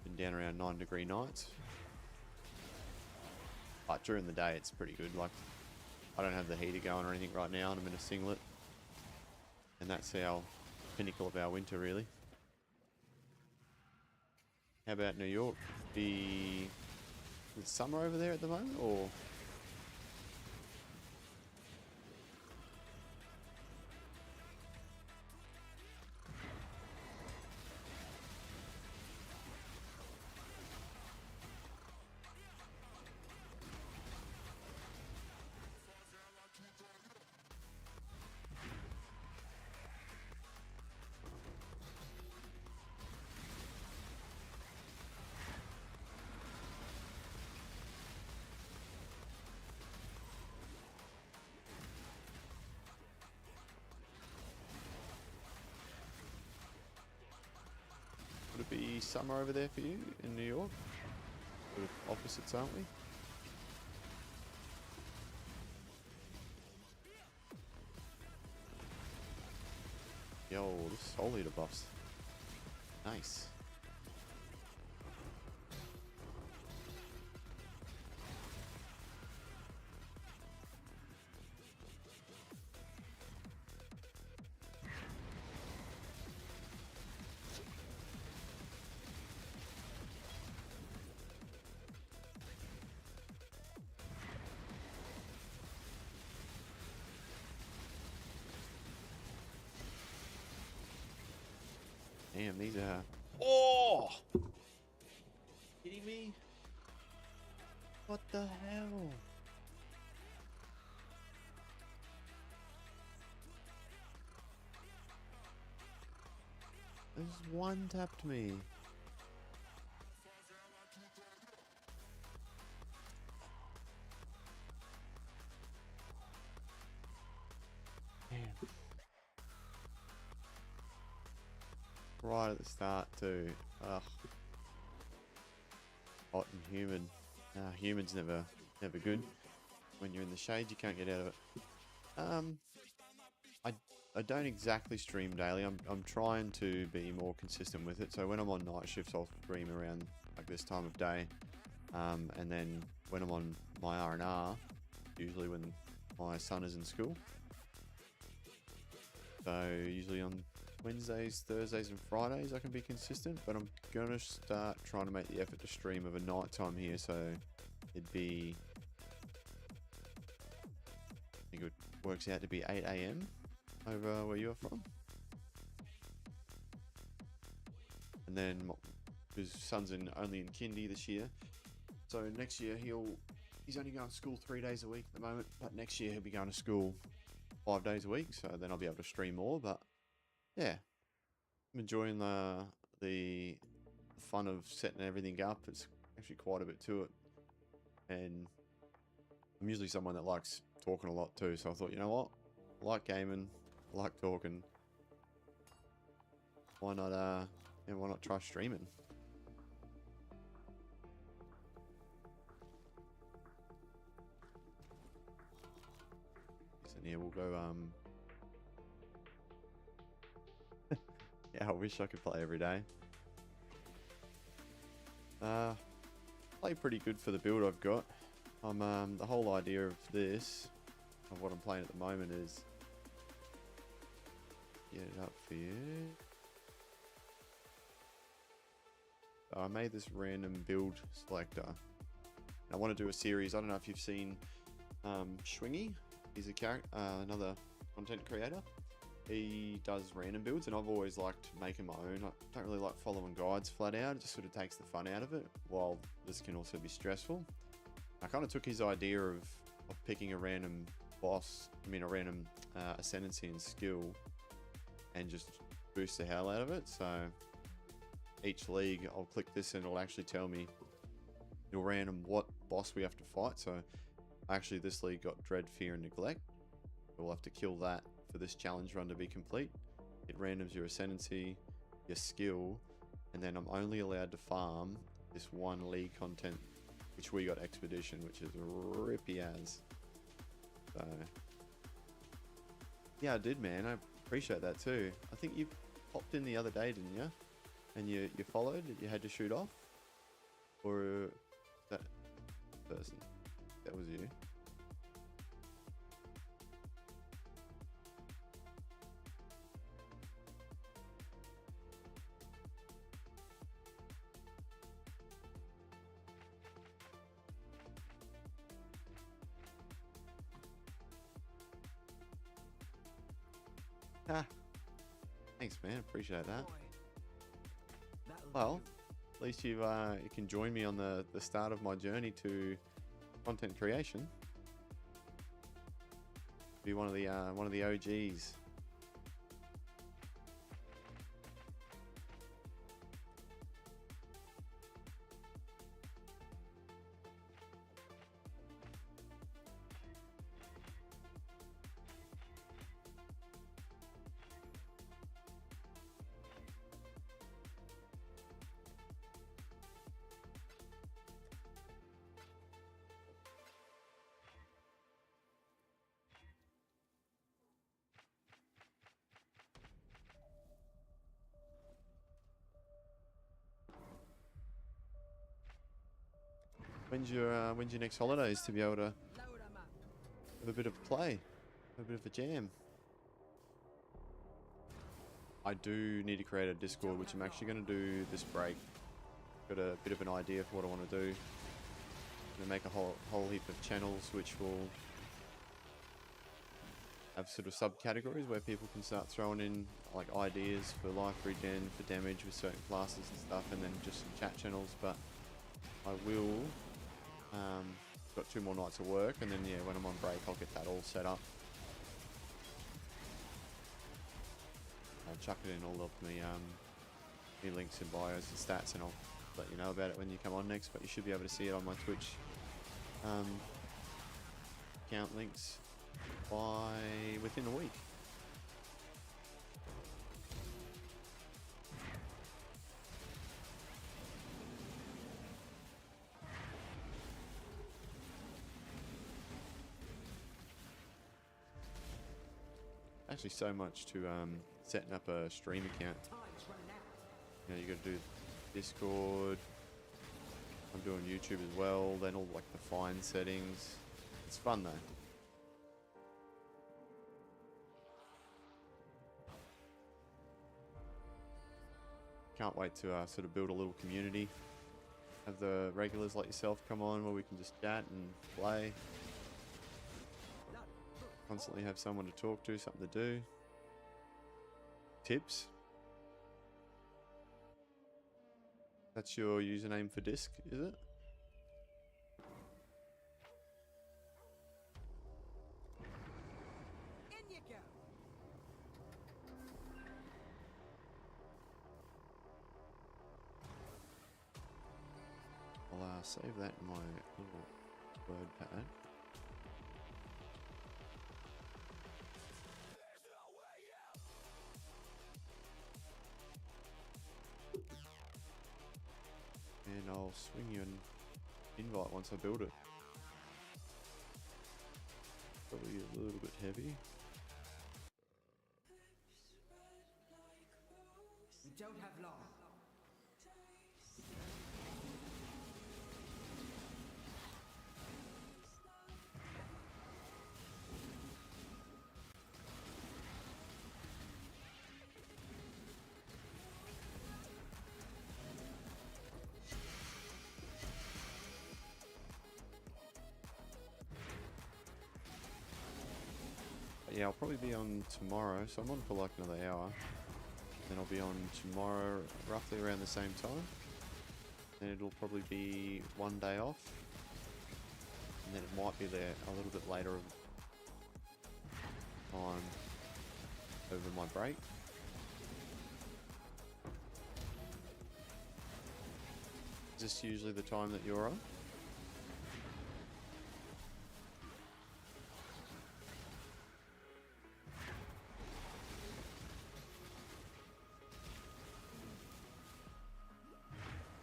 Speaker 1: been down around 9-degree nights. But during the day it's pretty good. Like, I don't have the heater going or anything right now, and I'm in a singlet. And that's our pinnacle of our winter, really. How about New York? Is it summer over there at the moment, or? Would it be summer over there for you in New York? Sort of opposites, aren't we? Yo, this soul eater buffs. Nice. Damn, these are... Oh! Kidding me? What the hell? This one tapped me. Damn. Right at the start too. Ugh. Hot and humid. Humid's never good. When you're in the shade, you can't get out of it. I don't exactly stream daily. I'm trying to be more consistent with it. So when I'm on night shifts, I'll stream around like this time of day. And then when I'm on my R&R, usually when my son is in school. So usually on Wednesdays, Thursdays and Fridays I can be consistent, but I'm going to start trying to make the effort to stream of a night time here. So it'd be, I think it works out to be 8 AM over where you're from. And then his son's only in kindy this year. So next year he's only going to school 3 days a week at the moment, but next year he'll be going to school 5 days a week. So then I'll be able to stream more. But yeah, I'm enjoying the fun of setting everything up. It's actually quite a bit to it. And I'm usually someone that likes talking a lot too. So I thought, you know what? I like gaming. I like talking. Why not try streaming? So yeah, we'll go yeah, I wish I could play every day. Play pretty good for the build I've got. The whole idea of this, of what I'm playing at the moment, is get it up for you. So I made this random build selector. I want to do a series. I don't know if you've seen Schwingy. He's a character, another content creator. He does random builds, and I've always liked making my own. I don't really like following guides flat out. It just sort of takes the fun out of it, while this can also be stressful. I kind of took his idea of picking a random a random ascendancy and skill, and just boost the hell out of it. So each league, I'll click this and it'll actually tell me your random what boss we have to fight. So actually this league got Dread, Fear and Neglect. We'll have to kill that for this challenge run to be complete. It randoms your ascendancy, your skill, and then I'm only allowed to farm this one league content, which we got Expedition, which is rippy as. So yeah, I did, man. I appreciate that too. I think you popped in the other day, didn't you? And you followed, you had to shoot off? Or that person? That was you. Ah, thanks, man. Appreciate that. Well, at least you can join me on the start of my journey to content creation. Be one of the OGs. When's your next holidays to be able to have a bit of play, a bit of a jam? I do need to create a Discord, which I'm actually going to do this break. Got a bit of an idea for what I want to do. I'm going to make a whole heap of channels, which will have sort of subcategories where people can start throwing in like ideas for life regen, for damage with certain classes and stuff, and then just some chat channels. But I will, got 2 more nights of work, and then yeah, when I'm on break, I'll get that all set up. I'll chuck it in all of me links and bios and stats, and I'll let you know about it when you come on next. But you should be able to see it on my Twitch account links by within a week. Actually, so much to setting up a stream account. You know, you got to do Discord. I'm doing YouTube as well. Then all like the fine settings. It's fun though. Can't wait to sort of build a little community. Have the regulars like yourself come on where we can just chat and play. Constantly have someone to talk to, something to do. Tips. That's your username for disc, is it?
Speaker 8: In you go.
Speaker 1: I'll save that in my little word pad. And I'll swing you an invite once I build it. Probably a little bit heavy.
Speaker 8: We don't have long.
Speaker 1: Yeah, I'll probably be on tomorrow, so I'm on for like another hour. Then I'll be on tomorrow roughly around the same time. Then it'll probably be 1 day off. And then it might be there a little bit later on over my break. Is this usually the time that you're on?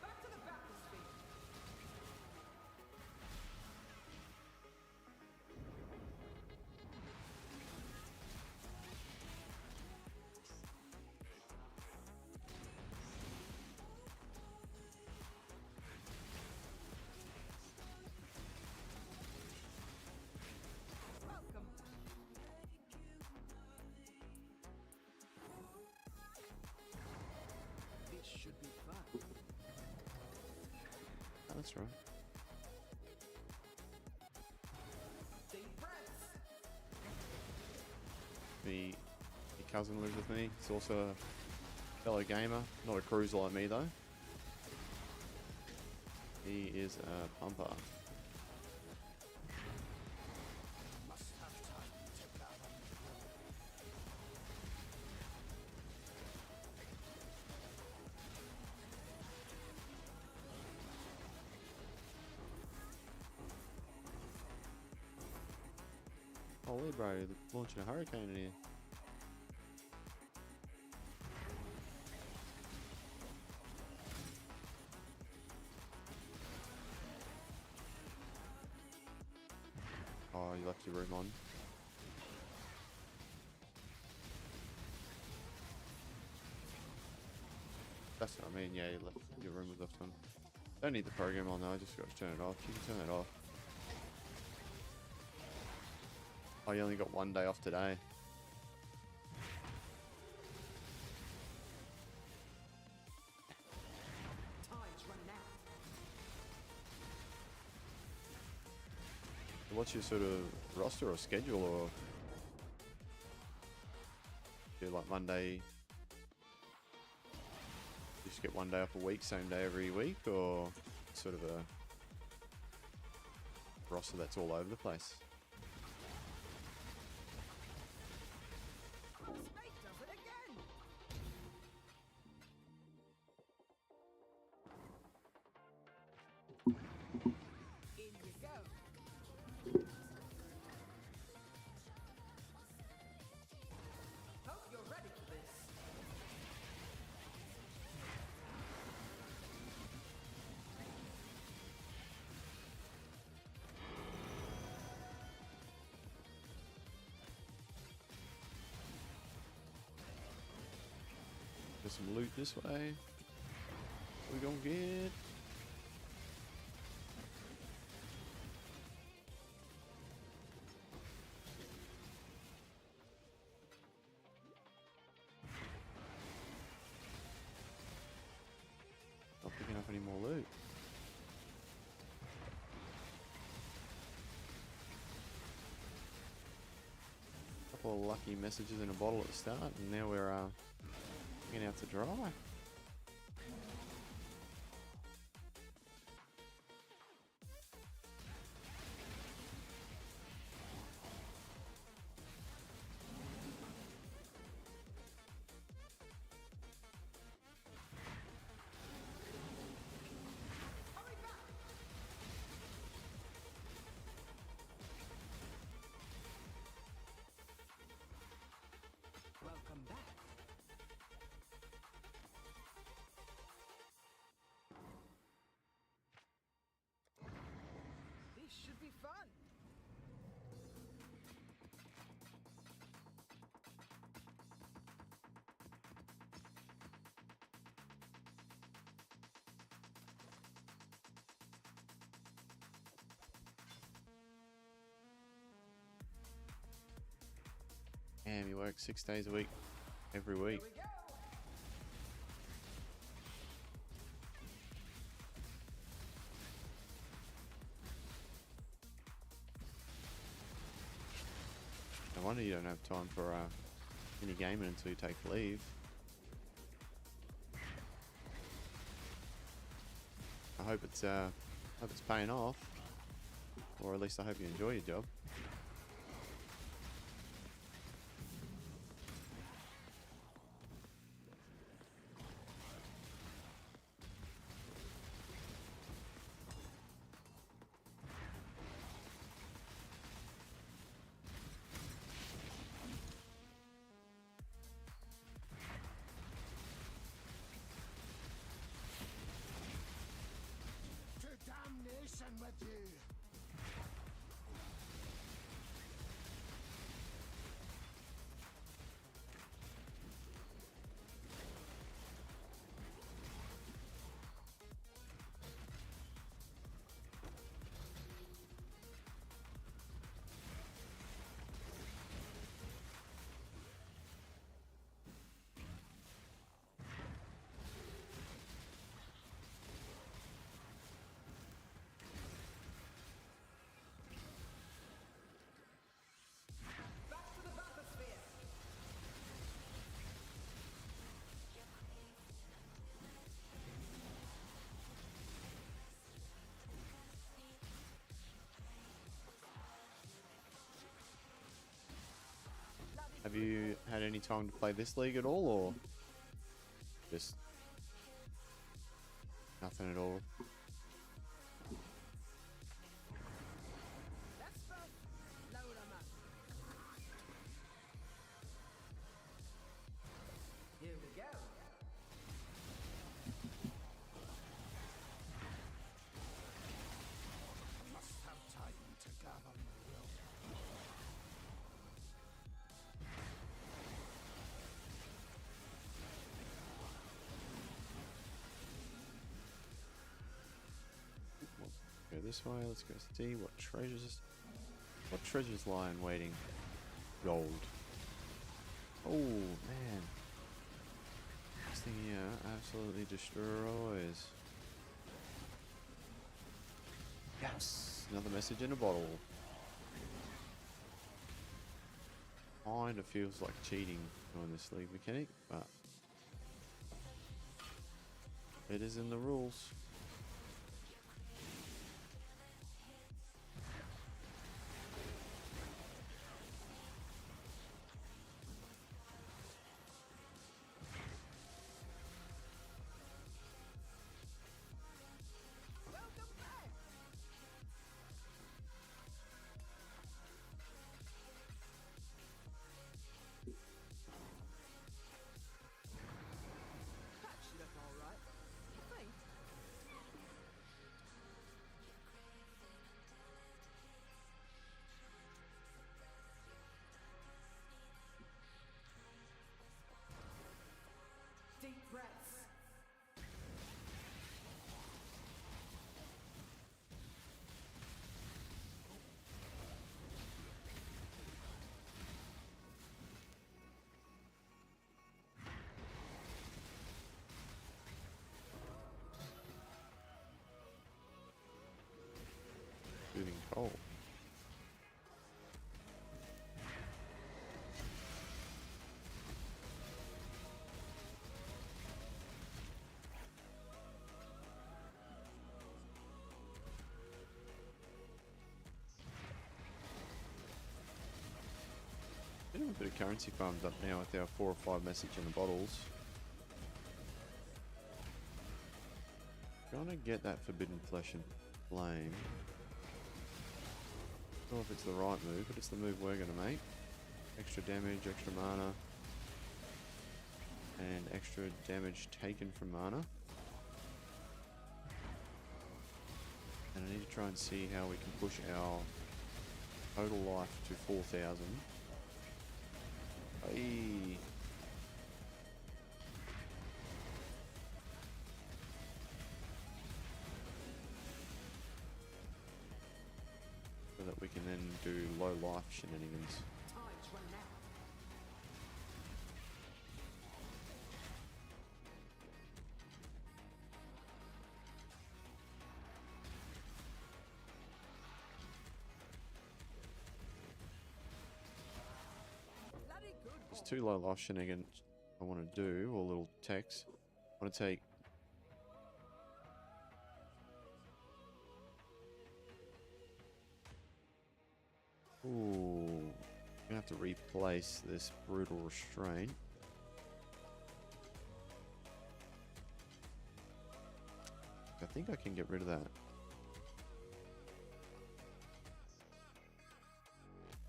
Speaker 8: Back to the battlefield. Welcome. This should be fun.
Speaker 1: Oh, that's right.
Speaker 8: Deep breaths.
Speaker 1: My cousin lives with me. He's also a fellow gamer. Not a cruiser like me though. He is a pumper.
Speaker 9: Must have time to gather my glow.
Speaker 1: Holy bro, they're launching a hurricane in here. Oh, you left your room on. That's what I mean, yeah, you left your room was left on. Don't need the program on though, I just got to turn it off. You can turn it off. Oh, you only got 1 day off today.
Speaker 8: Time's running out.
Speaker 1: What's your sort of roster or schedule, or like Monday. You just get one day off a week, same day every week, or sort of a roster that's all over the place?
Speaker 8: Snake does it again! In you go. Hope you're ready for this.
Speaker 1: There's some loot this way. What we gonna get? Not picking up any more loot. Couple of lucky messages in a bottle at the start, and now we're getting out to dry.
Speaker 8: Welcome back. This should be fun.
Speaker 1: Damn, you work 6 days a week, every week.
Speaker 8: Here we go.
Speaker 1: No wonder you don't have time for any gaming until you take leave. I hope it's paying off, or at least I hope you enjoy your job.
Speaker 9: To damnation with you!
Speaker 8: Back to the bathysphere.
Speaker 1: Have you had any time to play this league at all, or just nothing at all?
Speaker 8: Let's both load 'em up. Here we go.
Speaker 9: Must have time to gather my will.
Speaker 1: Go this way. Let's go see what treasures lie in waiting. Gold. Oh man, this thing here absolutely destroys. Yes, another message in a bottle. Kinda feels like cheating on this league mechanic, but it is in the rules.
Speaker 8: Patched it up all right. Faint. Deep breaths.
Speaker 1: Shooting coal. Getting a bit of currency farms up now with our 4 or 5 message in the bottles. Gonna get that Forbidden Flesh and Flame. Don't know if it's the right move, but it's the move we're gonna make. Extra damage, extra mana, and extra damage taken from mana. And I need to try and see how we can push our total life to 4,000. Hey. So that we can then do low life shenanigans.
Speaker 8: Time's running out. Bloody good
Speaker 1: There's
Speaker 8: boy.
Speaker 1: 2 low life shenanigans I want to do, or little techs. I want to take ooh, I'm gonna have to replace this brutal restraint. I think I can get rid of that.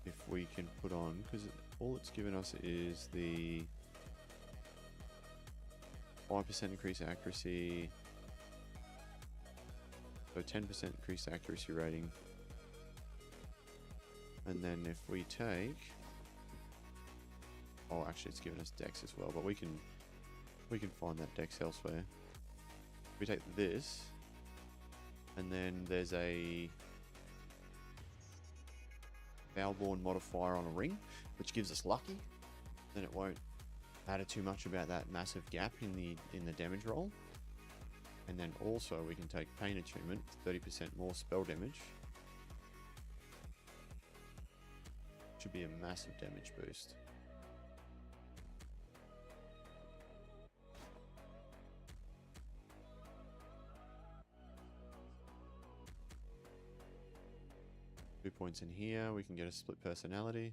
Speaker 1: If we can put on, because all it's given us is the 5% increased accuracy, so 10% increased accuracy rating. And then if we take, oh, actually it's given us dex as well, but we can find that dex elsewhere. We take this, and then there's a Foulborn modifier on a ring, which gives us lucky. Then it won't matter too much about that massive gap in the damage roll. And then also we can take Pain Attunement, 30% more spell damage. Should be a massive damage boost. Points in here, we can get a split personality.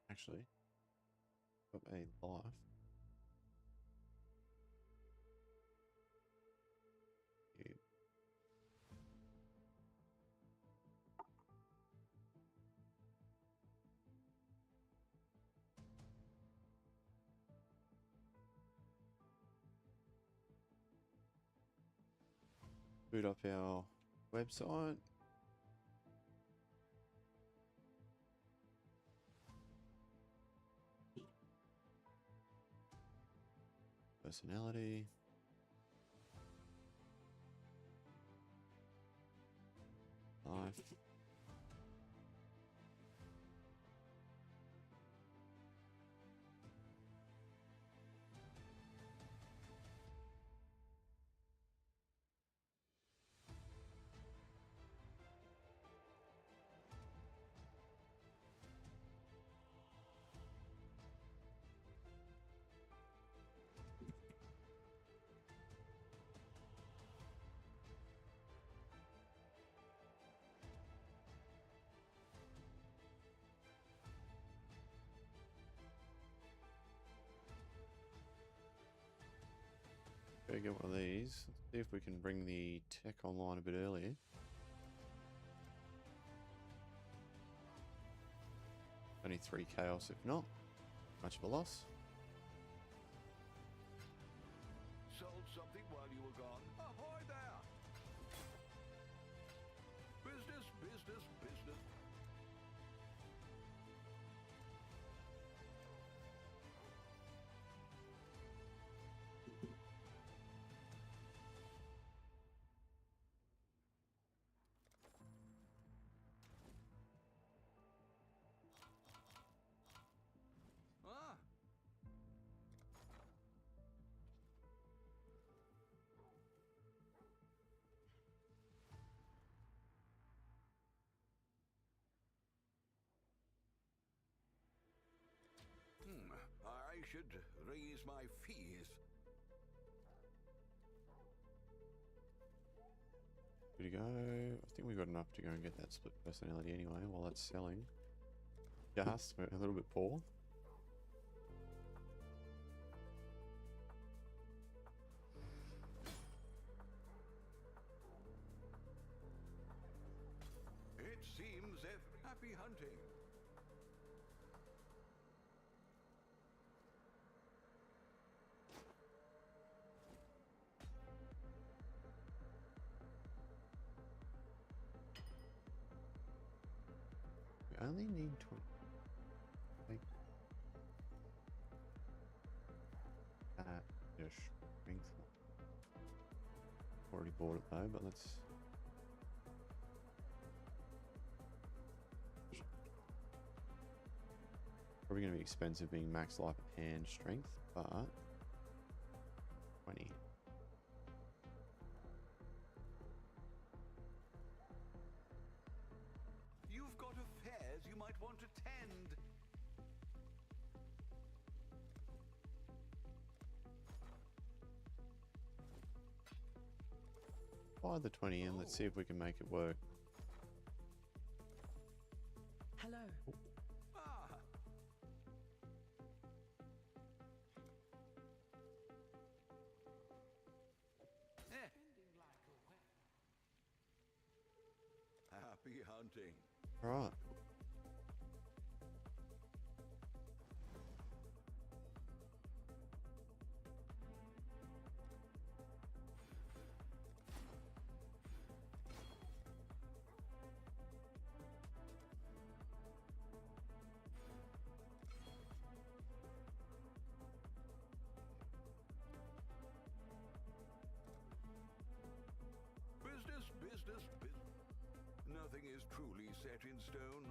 Speaker 1: Actually, got a life. Cube. Boot up our website. Personality. Life. go get one of these. Let's see if we can bring the tech online a bit earlier. Only 3 chaos if not. Much of a loss.
Speaker 2: Sold something while you were gone. Ahoy there! Business, business, business. Ah! I should raise my fees.
Speaker 1: Good to go. I think we got enough to go and get that split personality anyway while that's selling. Gas, we're a little bit poor.
Speaker 2: It seems if happy hunting.
Speaker 1: We only need 20. Like that ish strength. Already bought it though, but let's. Probably going to be expensive being max life and strength, but 20.
Speaker 2: You've got affairs you might want to tend.
Speaker 1: Buy the 20 in, let's see if we can make it work.
Speaker 8: Hello.
Speaker 2: Ah! Eh. Happy hunting.
Speaker 1: Alright.
Speaker 2: Business, business, business. Nothing is truly set in stone.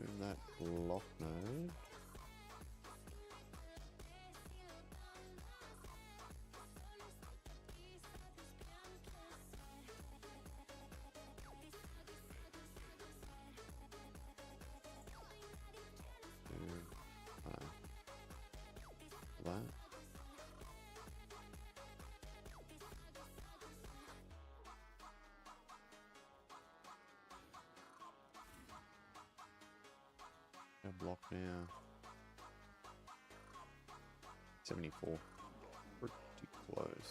Speaker 1: Move that block node. That. Block now. 74. Pretty close.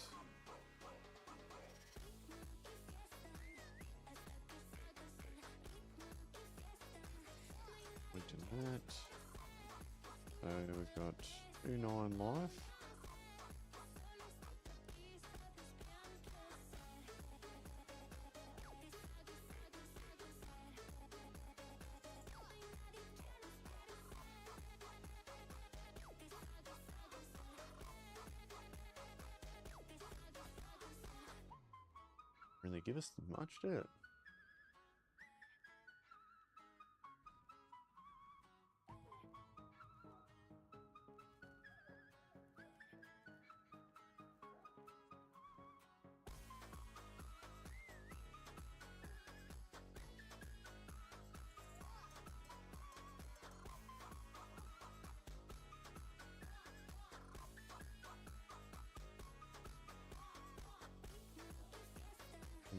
Speaker 1: We do that. So we've got 29 life. Really give us much, did it?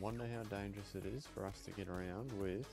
Speaker 1: wonder how dangerous it is for us to get around with.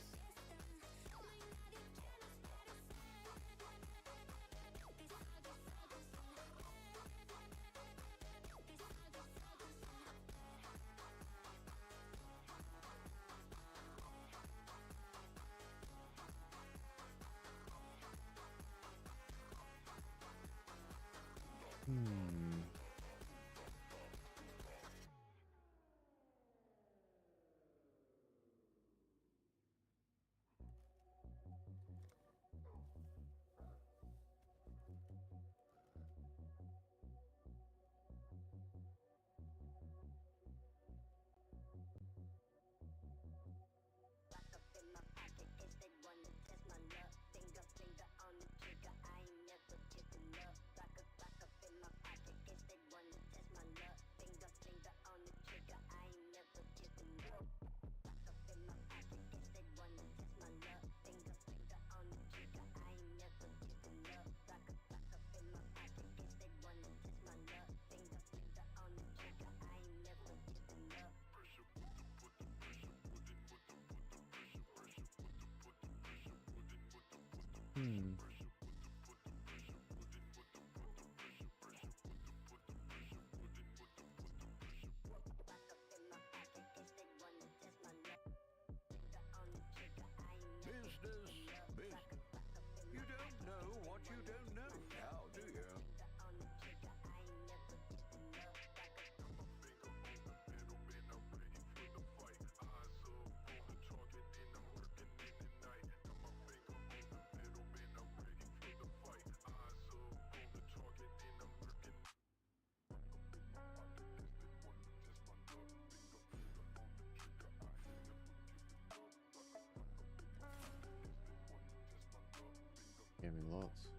Speaker 2: Business. You don't know what you don't know now, do you?
Speaker 1: Gave me lots.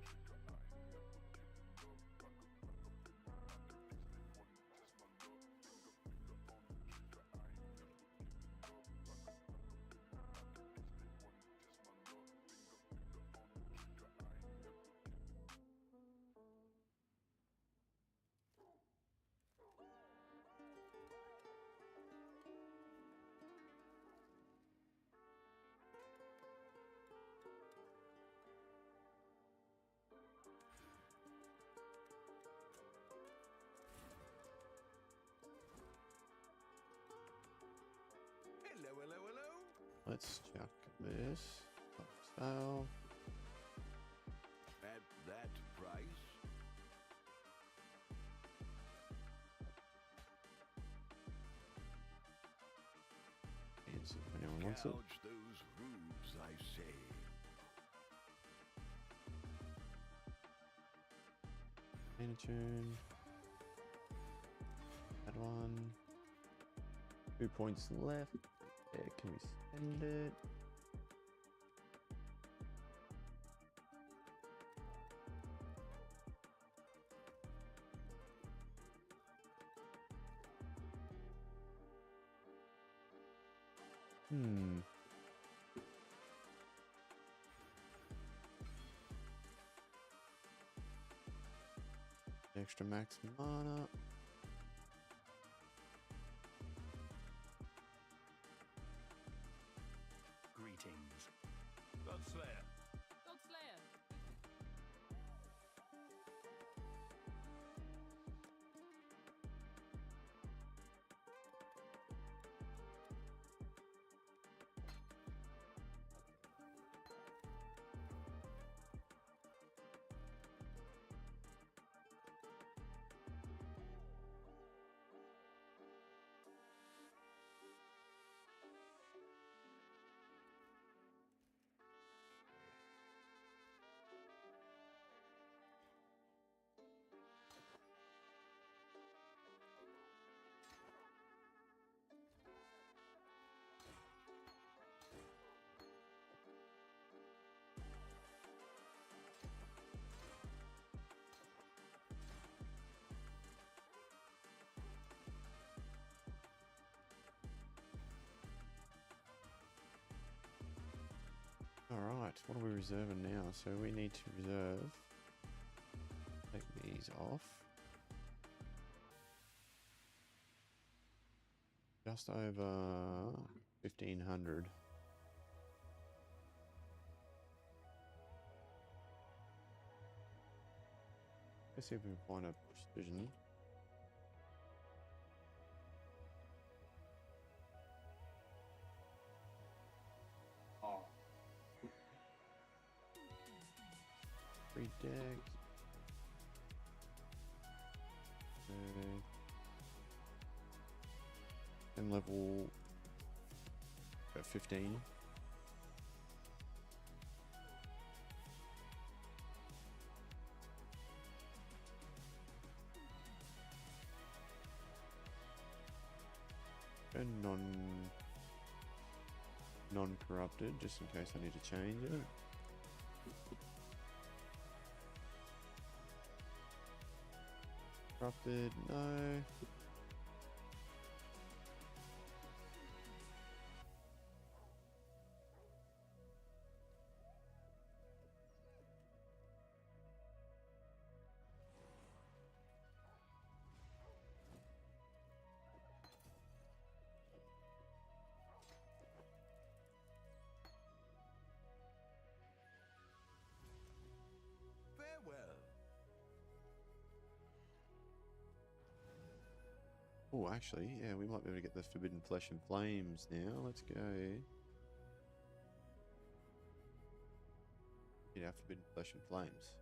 Speaker 2: Hello.
Speaker 1: Let's chuck this. Style.
Speaker 2: At that price?
Speaker 1: And see if anyone wants it.
Speaker 2: Gouge those roofs, I say.
Speaker 1: Tune. That one. 2 points left. Yeah, can we send it? Extra max mana.
Speaker 3: Greetings.
Speaker 6: Godslayer.
Speaker 8: Godslayer.
Speaker 1: Alright, what are we reserving now? So we need to reserve. Take these off. Just over 1,500. Let's see if we can find a precision.
Speaker 10: Oh.
Speaker 1: 3 decks. And level 15. And non-corrupted, just in case I need to change it. Corrupted, no.
Speaker 2: Farewell.
Speaker 1: Oh, actually, yeah, we might be able to get the Forbidden Flesh and Flames now. Let's go. Get our Forbidden Flesh and Flames.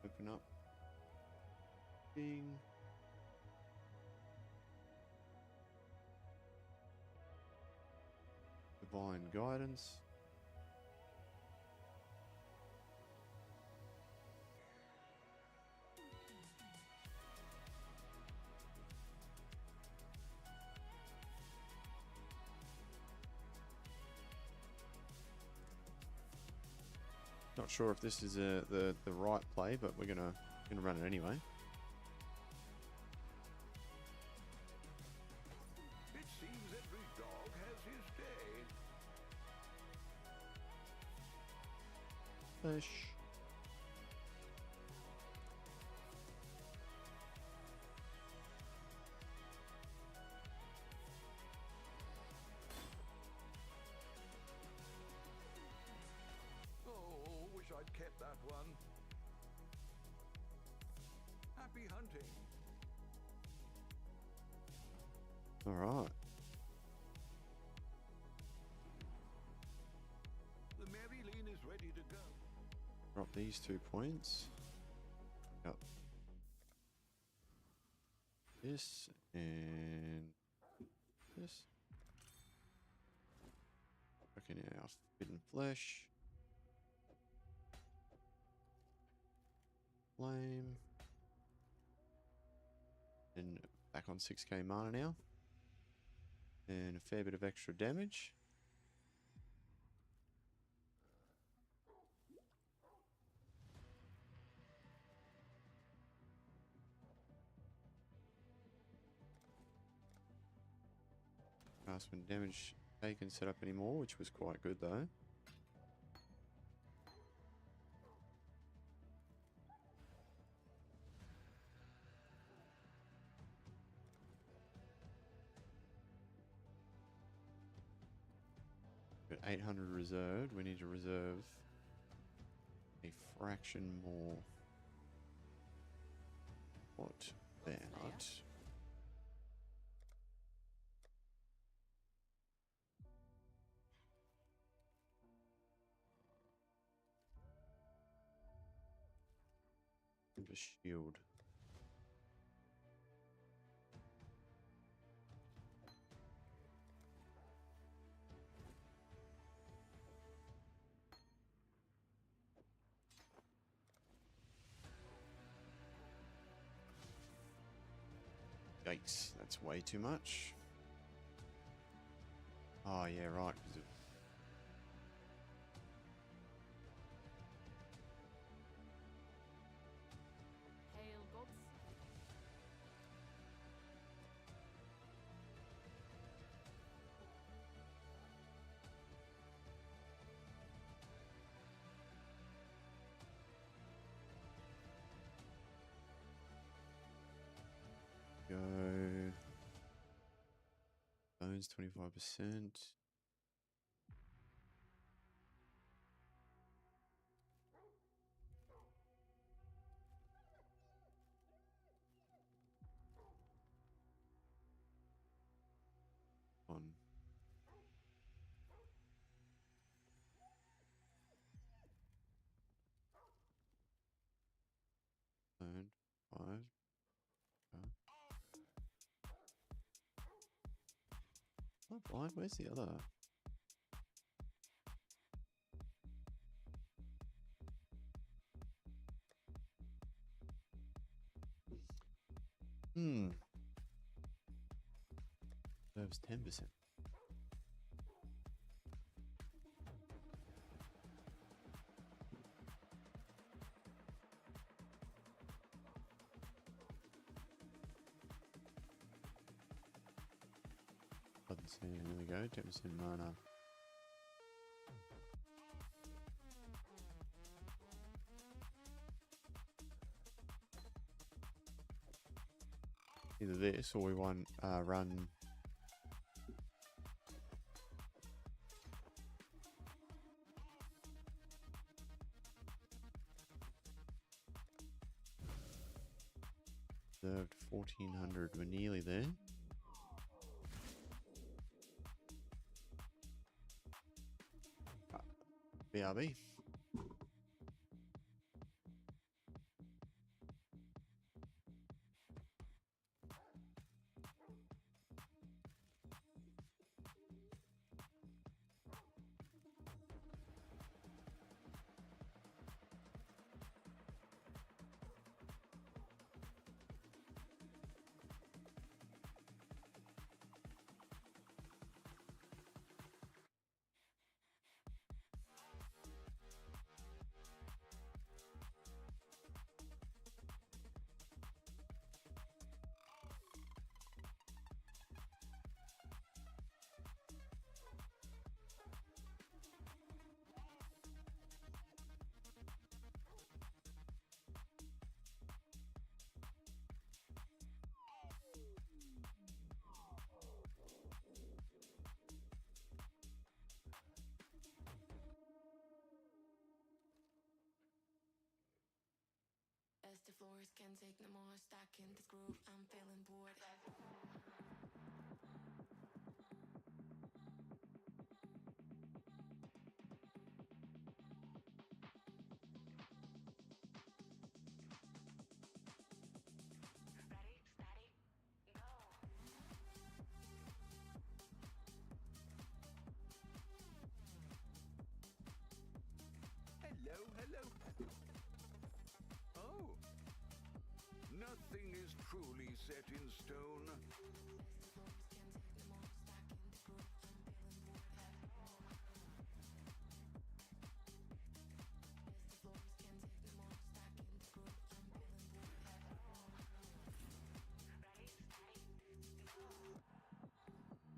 Speaker 1: Open up. Thing. Divine Guidance. Not sure if this is the right play, but we're gonna run it anyway.
Speaker 2: It seems every dog has his day.
Speaker 1: Flesh.
Speaker 2: Oh, wish I'd kept that one. Happy hunting.
Speaker 1: All right.
Speaker 2: The Marilyn is ready to go.
Speaker 1: Drop these 2 points. Yep. This and this. Okay, now Forbidden Flesh. Flame. And back on 6k mana now. And a fair bit of extra damage. Asked when damage taken set up anymore, which was quite good though. Got 800 reserved. We need to reserve a fraction more. What about? A shield. Yikes, that's way too much. Oh yeah, right. 'Cause of
Speaker 5: Hail gods.
Speaker 1: Stones 25%. On. Stone 5. Oh, blind. Where's the other? That was 10%. There we go. 10% mana. Either this or we want run served 1400. We're nearly there. BRB.
Speaker 5: As the floors can take no more, stuck in this groove, I'm feeling bored.
Speaker 2: Hello, hello. Oh. Nothing is truly set in stone.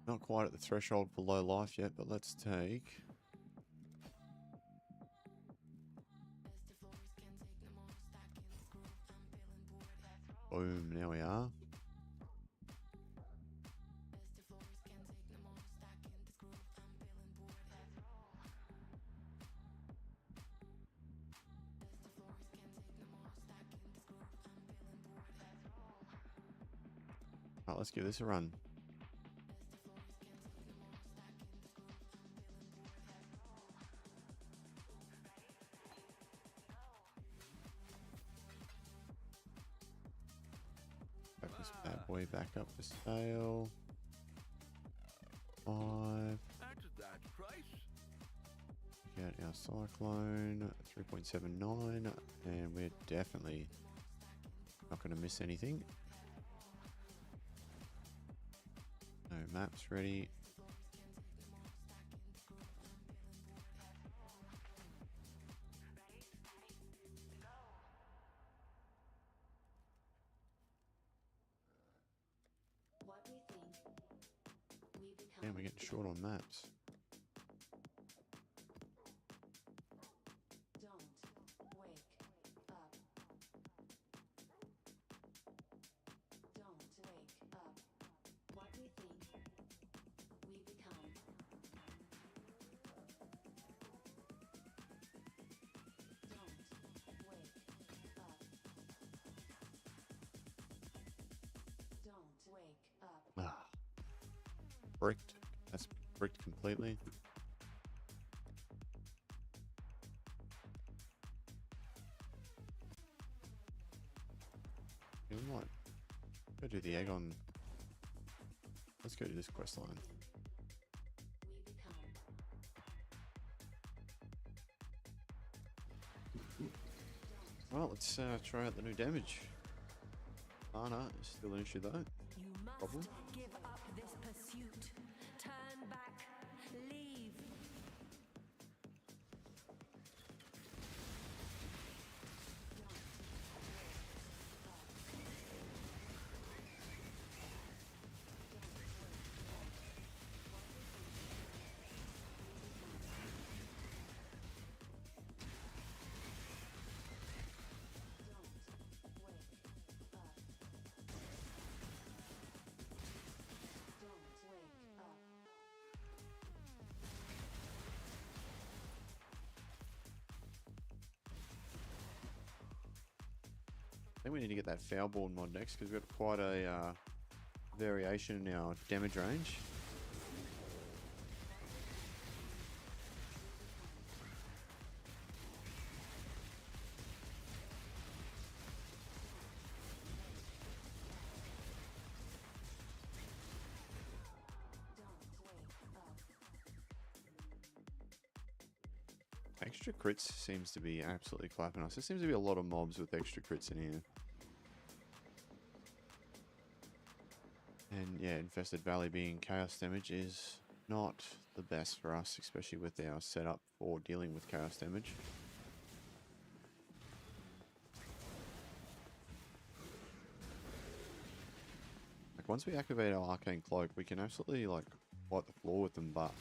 Speaker 1: Not quite at the threshold for low life yet, but let's take. Boom, now we are. Alright, let's give this a run. Back this bad boy back up for sale. 5.
Speaker 2: At that price?
Speaker 1: Get our cyclone 3.79, and we're definitely not going to miss anything. No maps ready.
Speaker 5: What we think, we become.
Speaker 1: And we're getting short on maps.
Speaker 5: Don't wake up. Don't wake up. What we think,
Speaker 1: bricked. That's bricked completely. Yeah, we might go do the egg on. Let's go to this quest line. Well, let's try out the new damage. Mana is still an issue though.
Speaker 5: You must
Speaker 1: Problem.
Speaker 5: give up this pursuit. Turn back. Leave.
Speaker 1: I think we need to get that Foulborn mod next because we've got quite a variation in our damage range. Extra crits seems to be absolutely clapping us. There seems to be a lot of mobs with extra crits in here. And yeah, Infested Valley being chaos damage is not the best for us, especially with our setup for dealing with chaos damage. Like once we activate our Arcane Cloak, we can absolutely like wipe the floor with them, but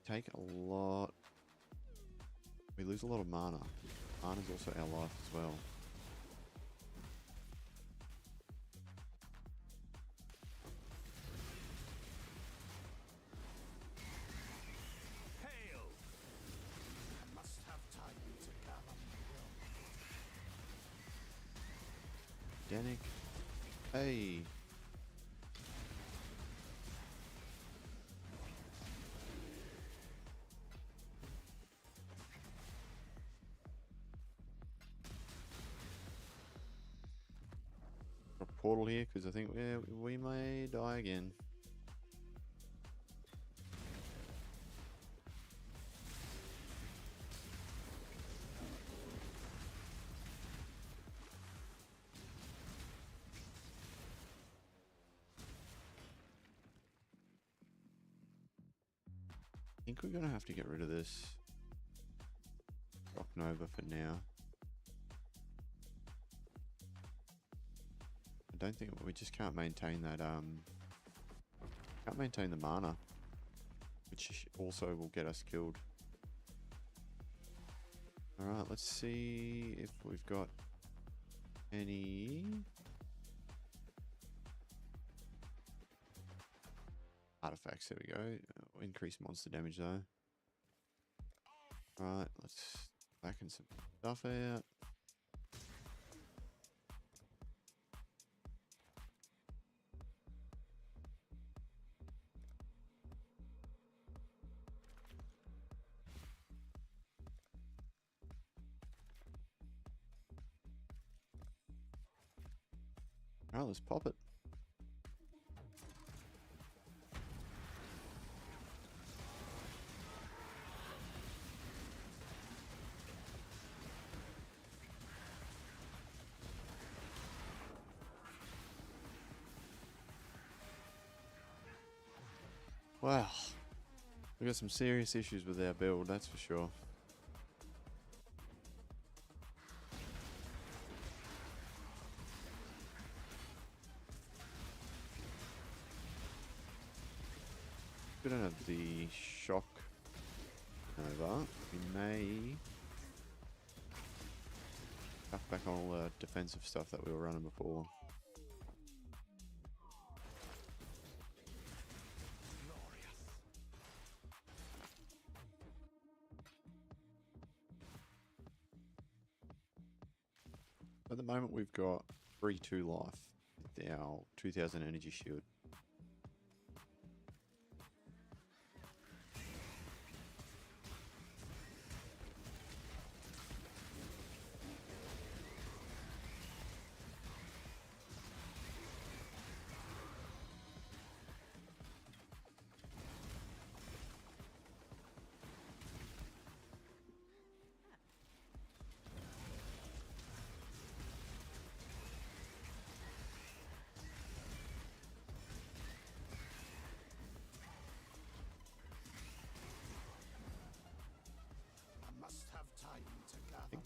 Speaker 1: take a lot. We lose a lot of mana. Mana is also our life as well.
Speaker 2: Hail!
Speaker 9: Must have time to gather my will.
Speaker 1: Danik. Hey. A portal here because I think we may die again. I think we're gonna have to get rid of this Rock Nova for now. I don't think we just can't maintain that can't maintain the mana, which also will get us killed. All right, let's see if we've got any artifacts. There we go. Increase monster damage though. All right, let's backen some stuff out. Alright, let's pop it. Wow. We've got some serious issues with our build, that's for sure. We don't have the shock over. We may cut back on all the defensive stuff that we were running before. At the moment we've got 3-2 life with our 2000 energy shield.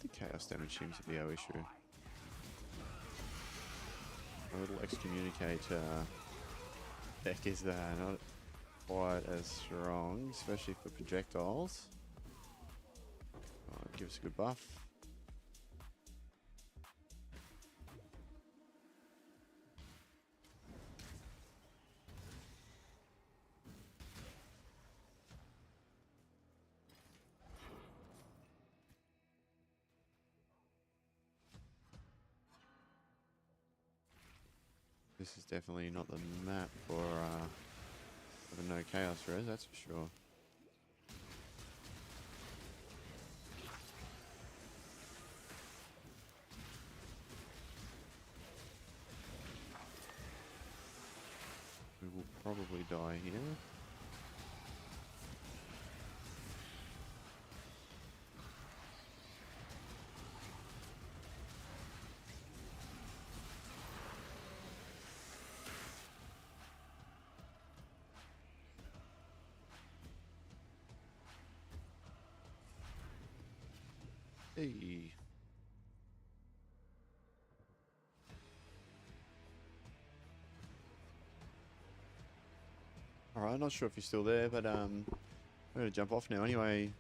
Speaker 1: the chaos damage seems to be our issue. A little excommunicate deck is not quite as strong, especially for projectiles. Give us a good buff. This is definitely not the map for the no chaos res, that's for sure. We will probably die here. Hey. Alright, not sure if you're still there, but I'm gonna jump off now anyway.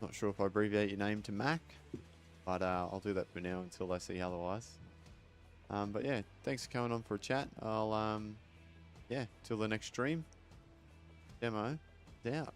Speaker 1: Not sure if I abbreviate your name to Mac, but I'll do that for now until I see otherwise. But yeah, thanks for coming on for a chat. I'll yeah, till the next stream. Demo, out.